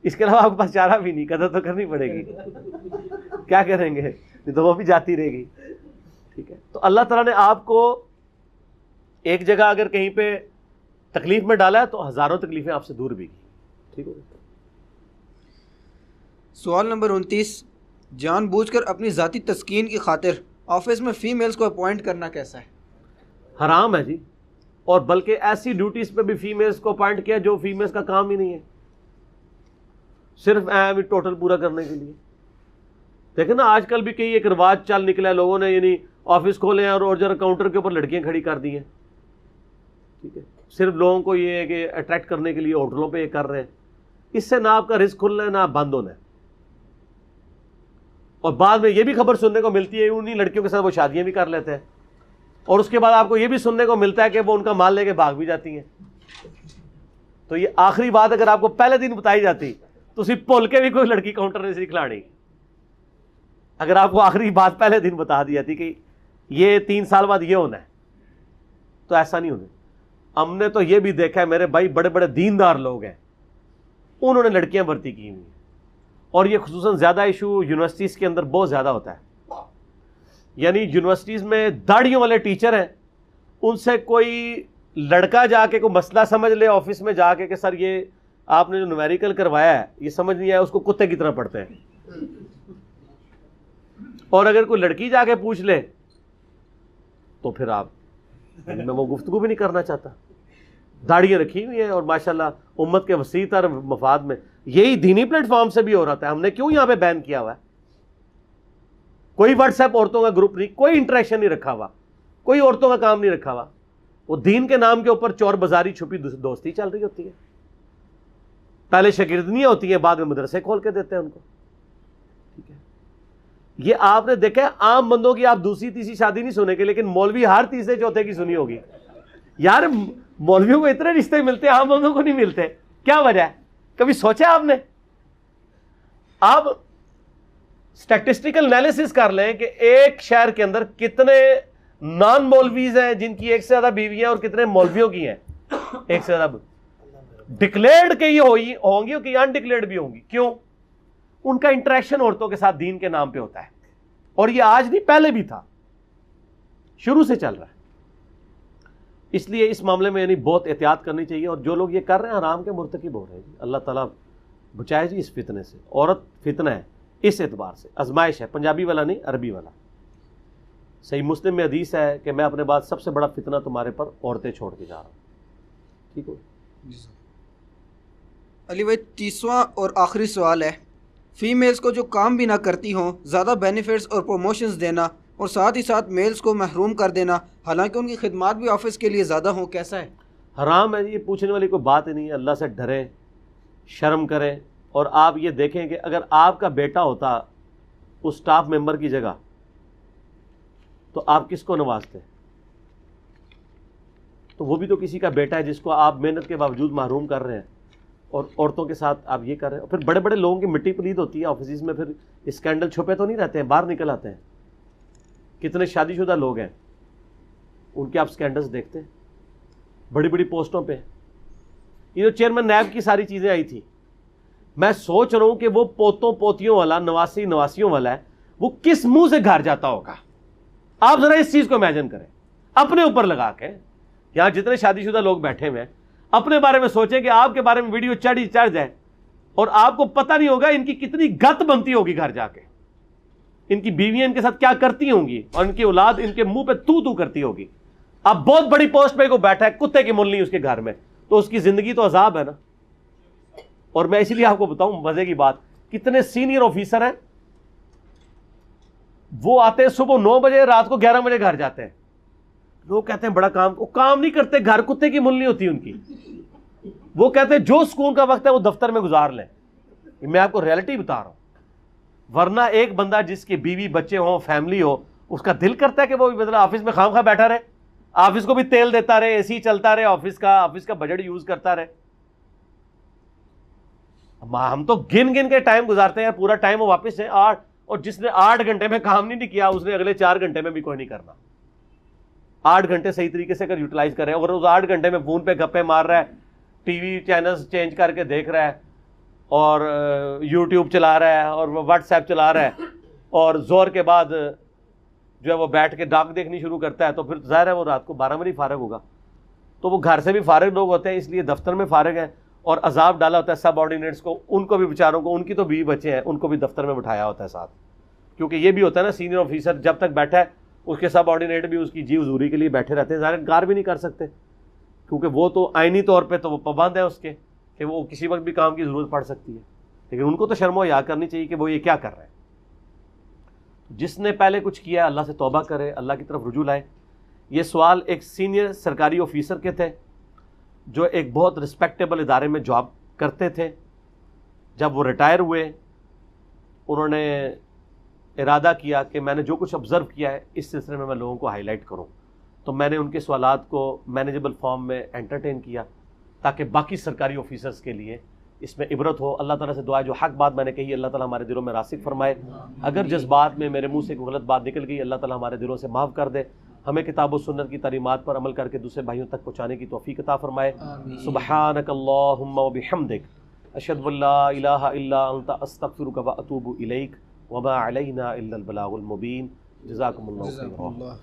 اس کے علاوہ آپ کے پاس چارہ بھی نہیں، قدر تو کرنی پڑے گی. کیا کریں گے؟ نہیں تو وہ بھی جاتی رہے گی. ٹھیک ہے. تو اللہ تعالیٰ نے آپ کو ایک جگہ اگر کہیں پہ تکلیف میں ڈالا ہے تو ہزاروں تکلیفیں آپ سے دور بھی کی. ٹھیک ہو. سوال نمبر 29، جان بوجھ کر اپنی ذاتی تسکین کی خاطر آفس میں فیمیلز کو اپوائنٹ کرنا کیسا ہے؟ حرام ہے جی. اور بلکہ ایسی ڈیوٹیز پہ بھی فیمیلز کو اپوائنٹ کیا جو فیمیلز کا کام ہی نہیں ہے، صرف ٹوٹل پورا کرنے کے لیے. دیکھیں نا آج کل بھی کئی ایک رواج چل نکلا ہے لوگوں نے، یعنی آفس کھولے ہیں اور ذرا کاؤنٹر کے اوپر لڑکیاں کھڑی کر دی ہیں. ٹھیک ہے. صرف لوگوں کو یہ ہے کہ اٹریکٹ کرنے کے لیے ہوٹلوں پہ یہ کر رہے ہیں. اس سے نہ آپ کا رزق کھلنا ہے نہ آپ بند ہونا ہے. اور بعد میں یہ بھی خبر سننے کو ملتی ہے انہیں لڑکیوں کے ساتھ وہ شادیاں بھی کر لیتے ہیں، اور اس کے بعد آپ کو یہ بھی سننے کو ملتا ہے کہ وہ ان کا مال لے کے بھاگ بھی جاتی ہیں. تو یہ آخری بات اگر آپ کو پہلے دن بتائی جاتی تو اسی بھول کے بھی کوئی لڑکی کاؤنٹر نہیں سی کھلاڑی. اگر آپ کو آخری بات پہلے دن بتا دی جاتی کہ یہ 3 سال بعد یہ ہونا ہے، تو ایسا نہیں ہونا. ہم نے تو یہ بھی دیکھا ہے میرے بھائی، بڑے بڑے دیندار لوگ ہیں انہوں نے لڑکیاں بھرتی کی ہوئی ہیں. اور یہ خصوصاً زیادہ ایشو یونیورسٹیز کے اندر بہت زیادہ ہوتا ہے. یعنی یونیورسٹیز میں داڑھیوں والے ٹیچر ہیں، ان سے کوئی لڑکا جا کے کوئی مسئلہ سمجھ لے آفس میں جا کے کہ سر یہ آپ نے جو نومیریکل کروایا ہے یہ سمجھ نہیں آیا، اس کو کتے کی طرح پڑھتے ہیں. اور اگر کوئی لڑکی جا کے پوچھ لے تو پھر آپ میں وہ گفتگو بھی نہیں کرنا چاہتا. داڑیاں رکھی ہوئی ہیں اور ماشاءاللہ امت کے وسیع تر مفاد میں یہی دینی پلیٹ فارم سے بھی ہو رہا تھا. ہم نے کیوں یہاں پہ بین کیا ہوا ہے؟ کوئی واٹس ایپ عورتوں کا گروپ نہیں، کوئی انٹریکشن نہیں رکھا ہوا، کوئی عورتوں کا کام نہیں رکھا ہوا. وہ دین کے نام کے اوپر چور بازاری چھپی دوستی چل رہی ہوتی ہے. پہلے شاگردنیاں ہوتی ہیں، بعد میں مدرسے کھول کے دیتے ہیں ان کو. ٹھیک ہے. یہ آپ نے دیکھا ہے عام بندوں کی آپ دوسری تیسری شادی نہیں سنے گے، لیکن مولوی ہر تیسرے چوتھے کی سنی ہوگی. یار مولویوں کو اتنے رشتے ملتے ہیں، عام بندوں کو نہیں ملتے. کیا وجہ ہے؟ کبھی سوچا آپ نے؟ آپ اسٹیٹسٹیکل انالیسس کر لیں کہ ایک شہر کے اندر کتنے نان مولویز ہیں جن کی ایک سے زیادہ بیویاں، اور کتنے مولویوں کی ہیں ایک سے زیادہ. ڈکلیئرڈ کہ یہ ہوں گی کہ انڈکلیئرڈ بھی ہوں گی. کیوں؟ ان کا انٹریکشن عورتوں کے ساتھ دین کے نام پہ ہوتا ہے. اور یہ آج نہیں، پہلے بھی تھا، شروع سے چل رہا ہے. اس لیے اس معاملے میں یعنی بہت احتیاط کرنی چاہیے. اور جو لوگ یہ کر رہے ہیں حرام کے مرتکب ہو رہے ہیں. اللہ تعالیٰ بچائے جی اس فتنے سے. عورت فتنہ ہے اس اعتبار سے، آزمائش ہے، پنجابی والا نہیں، عربی والا. صحیح مسلم میں حدیث ہے کہ میں اپنے بعد سب سے بڑا فتنہ تمہارے پر عورتیں چھوڑ کے جا رہا ہوں. ٹھیک ہو. علی بھائی 30واں اور آخری سوال ہے، فیمیلز کو جو کام بھی نہ کرتی ہوں زیادہ بینیفٹس اور پروموشنز دینا، اور ساتھ ہی ساتھ میلز کو محروم کر دینا حالانکہ ان کی خدمات بھی آفس کے لیے زیادہ ہوں، کیسا ہے؟ حرام ہے. یہ پوچھنے والی کوئی بات ہی نہیں ہے. اللہ سے ڈریں، شرم کریں. اور آپ یہ دیکھیں کہ اگر آپ کا بیٹا ہوتا اس سٹاف ممبر کی جگہ تو آپ کس کو نوازتے؟ تو وہ بھی تو کسی کا بیٹا ہے جس کو آپ محنت کے باوجود محروم کر رہے ہیں، اور عورتوں کے ساتھ آپ یہ کر رہے ہیں. پھر بڑے بڑے لوگوں کی مٹی پلید ہوتی ہے آفیسز میں، پھر اسکینڈل چھپے تو نہیں رہتے ہیں، باہر نکل آتے ہیں. کتنے شادی شدہ لوگ ہیں ان کے آپ اسکینڈلز دیکھتے ہیں بڑی بڑی پوسٹوں پہ. یہ جو چیئرمین نیب کی ساری چیزیں آئی تھی، میں سوچ رہا ہوں کہ وہ پوتوں پوتیوں والا، نواسیوں والا ہے، وہ کس منہ سے گھر جاتا ہوگا. آپ ذرا اس چیز کو امیجن کریں اپنے اوپر لگا کے. یہاں جتنے شادی شدہ لوگ بیٹھے ہوئے ہیں اپنے بارے میں سوچیں کہ آپ کے بارے میں ویڈیو چڑھ جائے اور آپ کو پتہ نہیں ہوگا ان کی کتنی گت بنتی ہوگی گھر جا کے، ان کی بیویاں ان کے ساتھ کیا کرتی ہوں گی، اور ان کی اولاد ان کے منہ پہ تو کرتی ہوگی. اب بہت بڑی پوسٹ پہ کو بیٹھا ہے، کتے کی مول نہیں اس کے گھر میں، تو اس کی زندگی تو عذاب ہے نا. اور میں اسی لیے آپ کو بتاؤں مزے کی بات، کتنے سینئر آفیسر ہیں وہ آتے ہیں صبح 9 بجے، رات کو 11 بجے گھر جاتے ہیں. لوگ کہتے ہیں بڑا کام، وہ کام نہیں کرتے، گھر کتے کی مل نہیں ہوتی ان کی. وہ کہتے ہیں جو سکون کا وقت ہے وہ دفتر میں گزار لیں. میں آپ کو ریئلٹی بتا رہا ہوں. ورنہ ایک بندہ جس کے بیوی بچے ہوں، فیملی ہو، اس کا دل کرتا ہے کہ وہ مطلب آفس میں خام خواہ بیٹھا رہے، آفس کو بھی تیل دیتا رہے، اے سی چلتا رہے، آفس کا بجٹ یوز کرتا رہے. ہم تو گن کے ٹائم گزارتے ہیں، پورا ٹائم وہ واپس ہے 8، اور جس نے 8 گھنٹے میں کام نہیں کیا اس نے اگلے 4 گھنٹے میں بھی کوئی نہیں کرنا. 8 گھنٹے صحیح طریقے سے اگر یوٹیلائز کر رہے ہیں، اور اس 8 گھنٹے میں فون پہ گپے مار رہا ہے، ٹی وی چینلز چینج کر کے دیکھ رہا ہے، اور یوٹیوب چلا رہا ہے، اور واٹس ایپ چلا رہا ہے، اور زور کے بعد جو ہے وہ بیٹھ کے ڈاک دیکھنی شروع کرتا ہے، تو پھر ظاہر ہے وہ رات کو 12 بجے فارغ ہوگا. تو وہ گھر سے بھی فارغ لوگ ہوتے ہیں، اس لیے دفتر میں فارغ ہیں، اور عذاب ڈالا ہوتا ہے سب آرڈینیٹس کو. ان کو بھی بیچاروں کو، ان کی تو بیوی بچے ہیں، ان کو بھی دفتر میں بٹھایا ہوتا ہے ساتھ. کیونکہ یہ بھی ہوتا ہے نا، سینئر آفیسر جب تک بیٹھا ہے اس کے سب آرڈینیٹ بھی اس کی جی حضوری کے لیے بیٹھے رہتے ہیں، ظاہر انکار بھی نہیں کر سکتے، کیونکہ وہ تو آئینی طور پہ تو وہ پابند ہے اس کے کہ وہ کسی وقت بھی کام کی ضرورت پڑ سکتی ہے. لیکن ان کو تو شرم و حیا کرنی چاہیے کہ وہ یہ کیا کر رہے ہیں. جس نے پہلے کچھ کیا اللہ سے توبہ کرے، اللہ کی طرف رجوع لائے. یہ سوال ایک سینئر سرکاری آفیسر کے تھے جو ایک بہت رسپیکٹیبل ادارے میں جاب کرتے تھے. جب وہ ریٹائر ہوئے، انہوں نے ارادہ کیا کہ میں نے جو کچھ آبزرو کیا ہے اس سلسلے میں لوگوں کو ہائی لائٹ کروں. تو میں نے ان کے سوالات کو مینیجبل فارم میں انٹرٹین کیا تاکہ باقی سرکاری آفیسرز کے لیے اس میں عبرت ہو. اللہ تعالیٰ سے دعا ہے جو حق بات میں نے کہی اللہ تعالیٰ ہمارے دلوں میں راسخ فرمائے. اگر جذبات میں میرے منہ سے کوئی غلط بات نکل گئی اللہ تعالیٰ ہمارے دلوں سے معاف کر دے. ہمیں کتاب و سنت کی تعلیمات پر عمل کر کے دوسرے بھائیوں تک پہنچانے کی توفیق عطا فرمائے. سبحانک اللہم و بحمدک، اشہد ان لا الہ الا انت، استغفرک و اتوب الیک، وما علینا الا البلاغ المبین. جزاکم اللہ خیرا.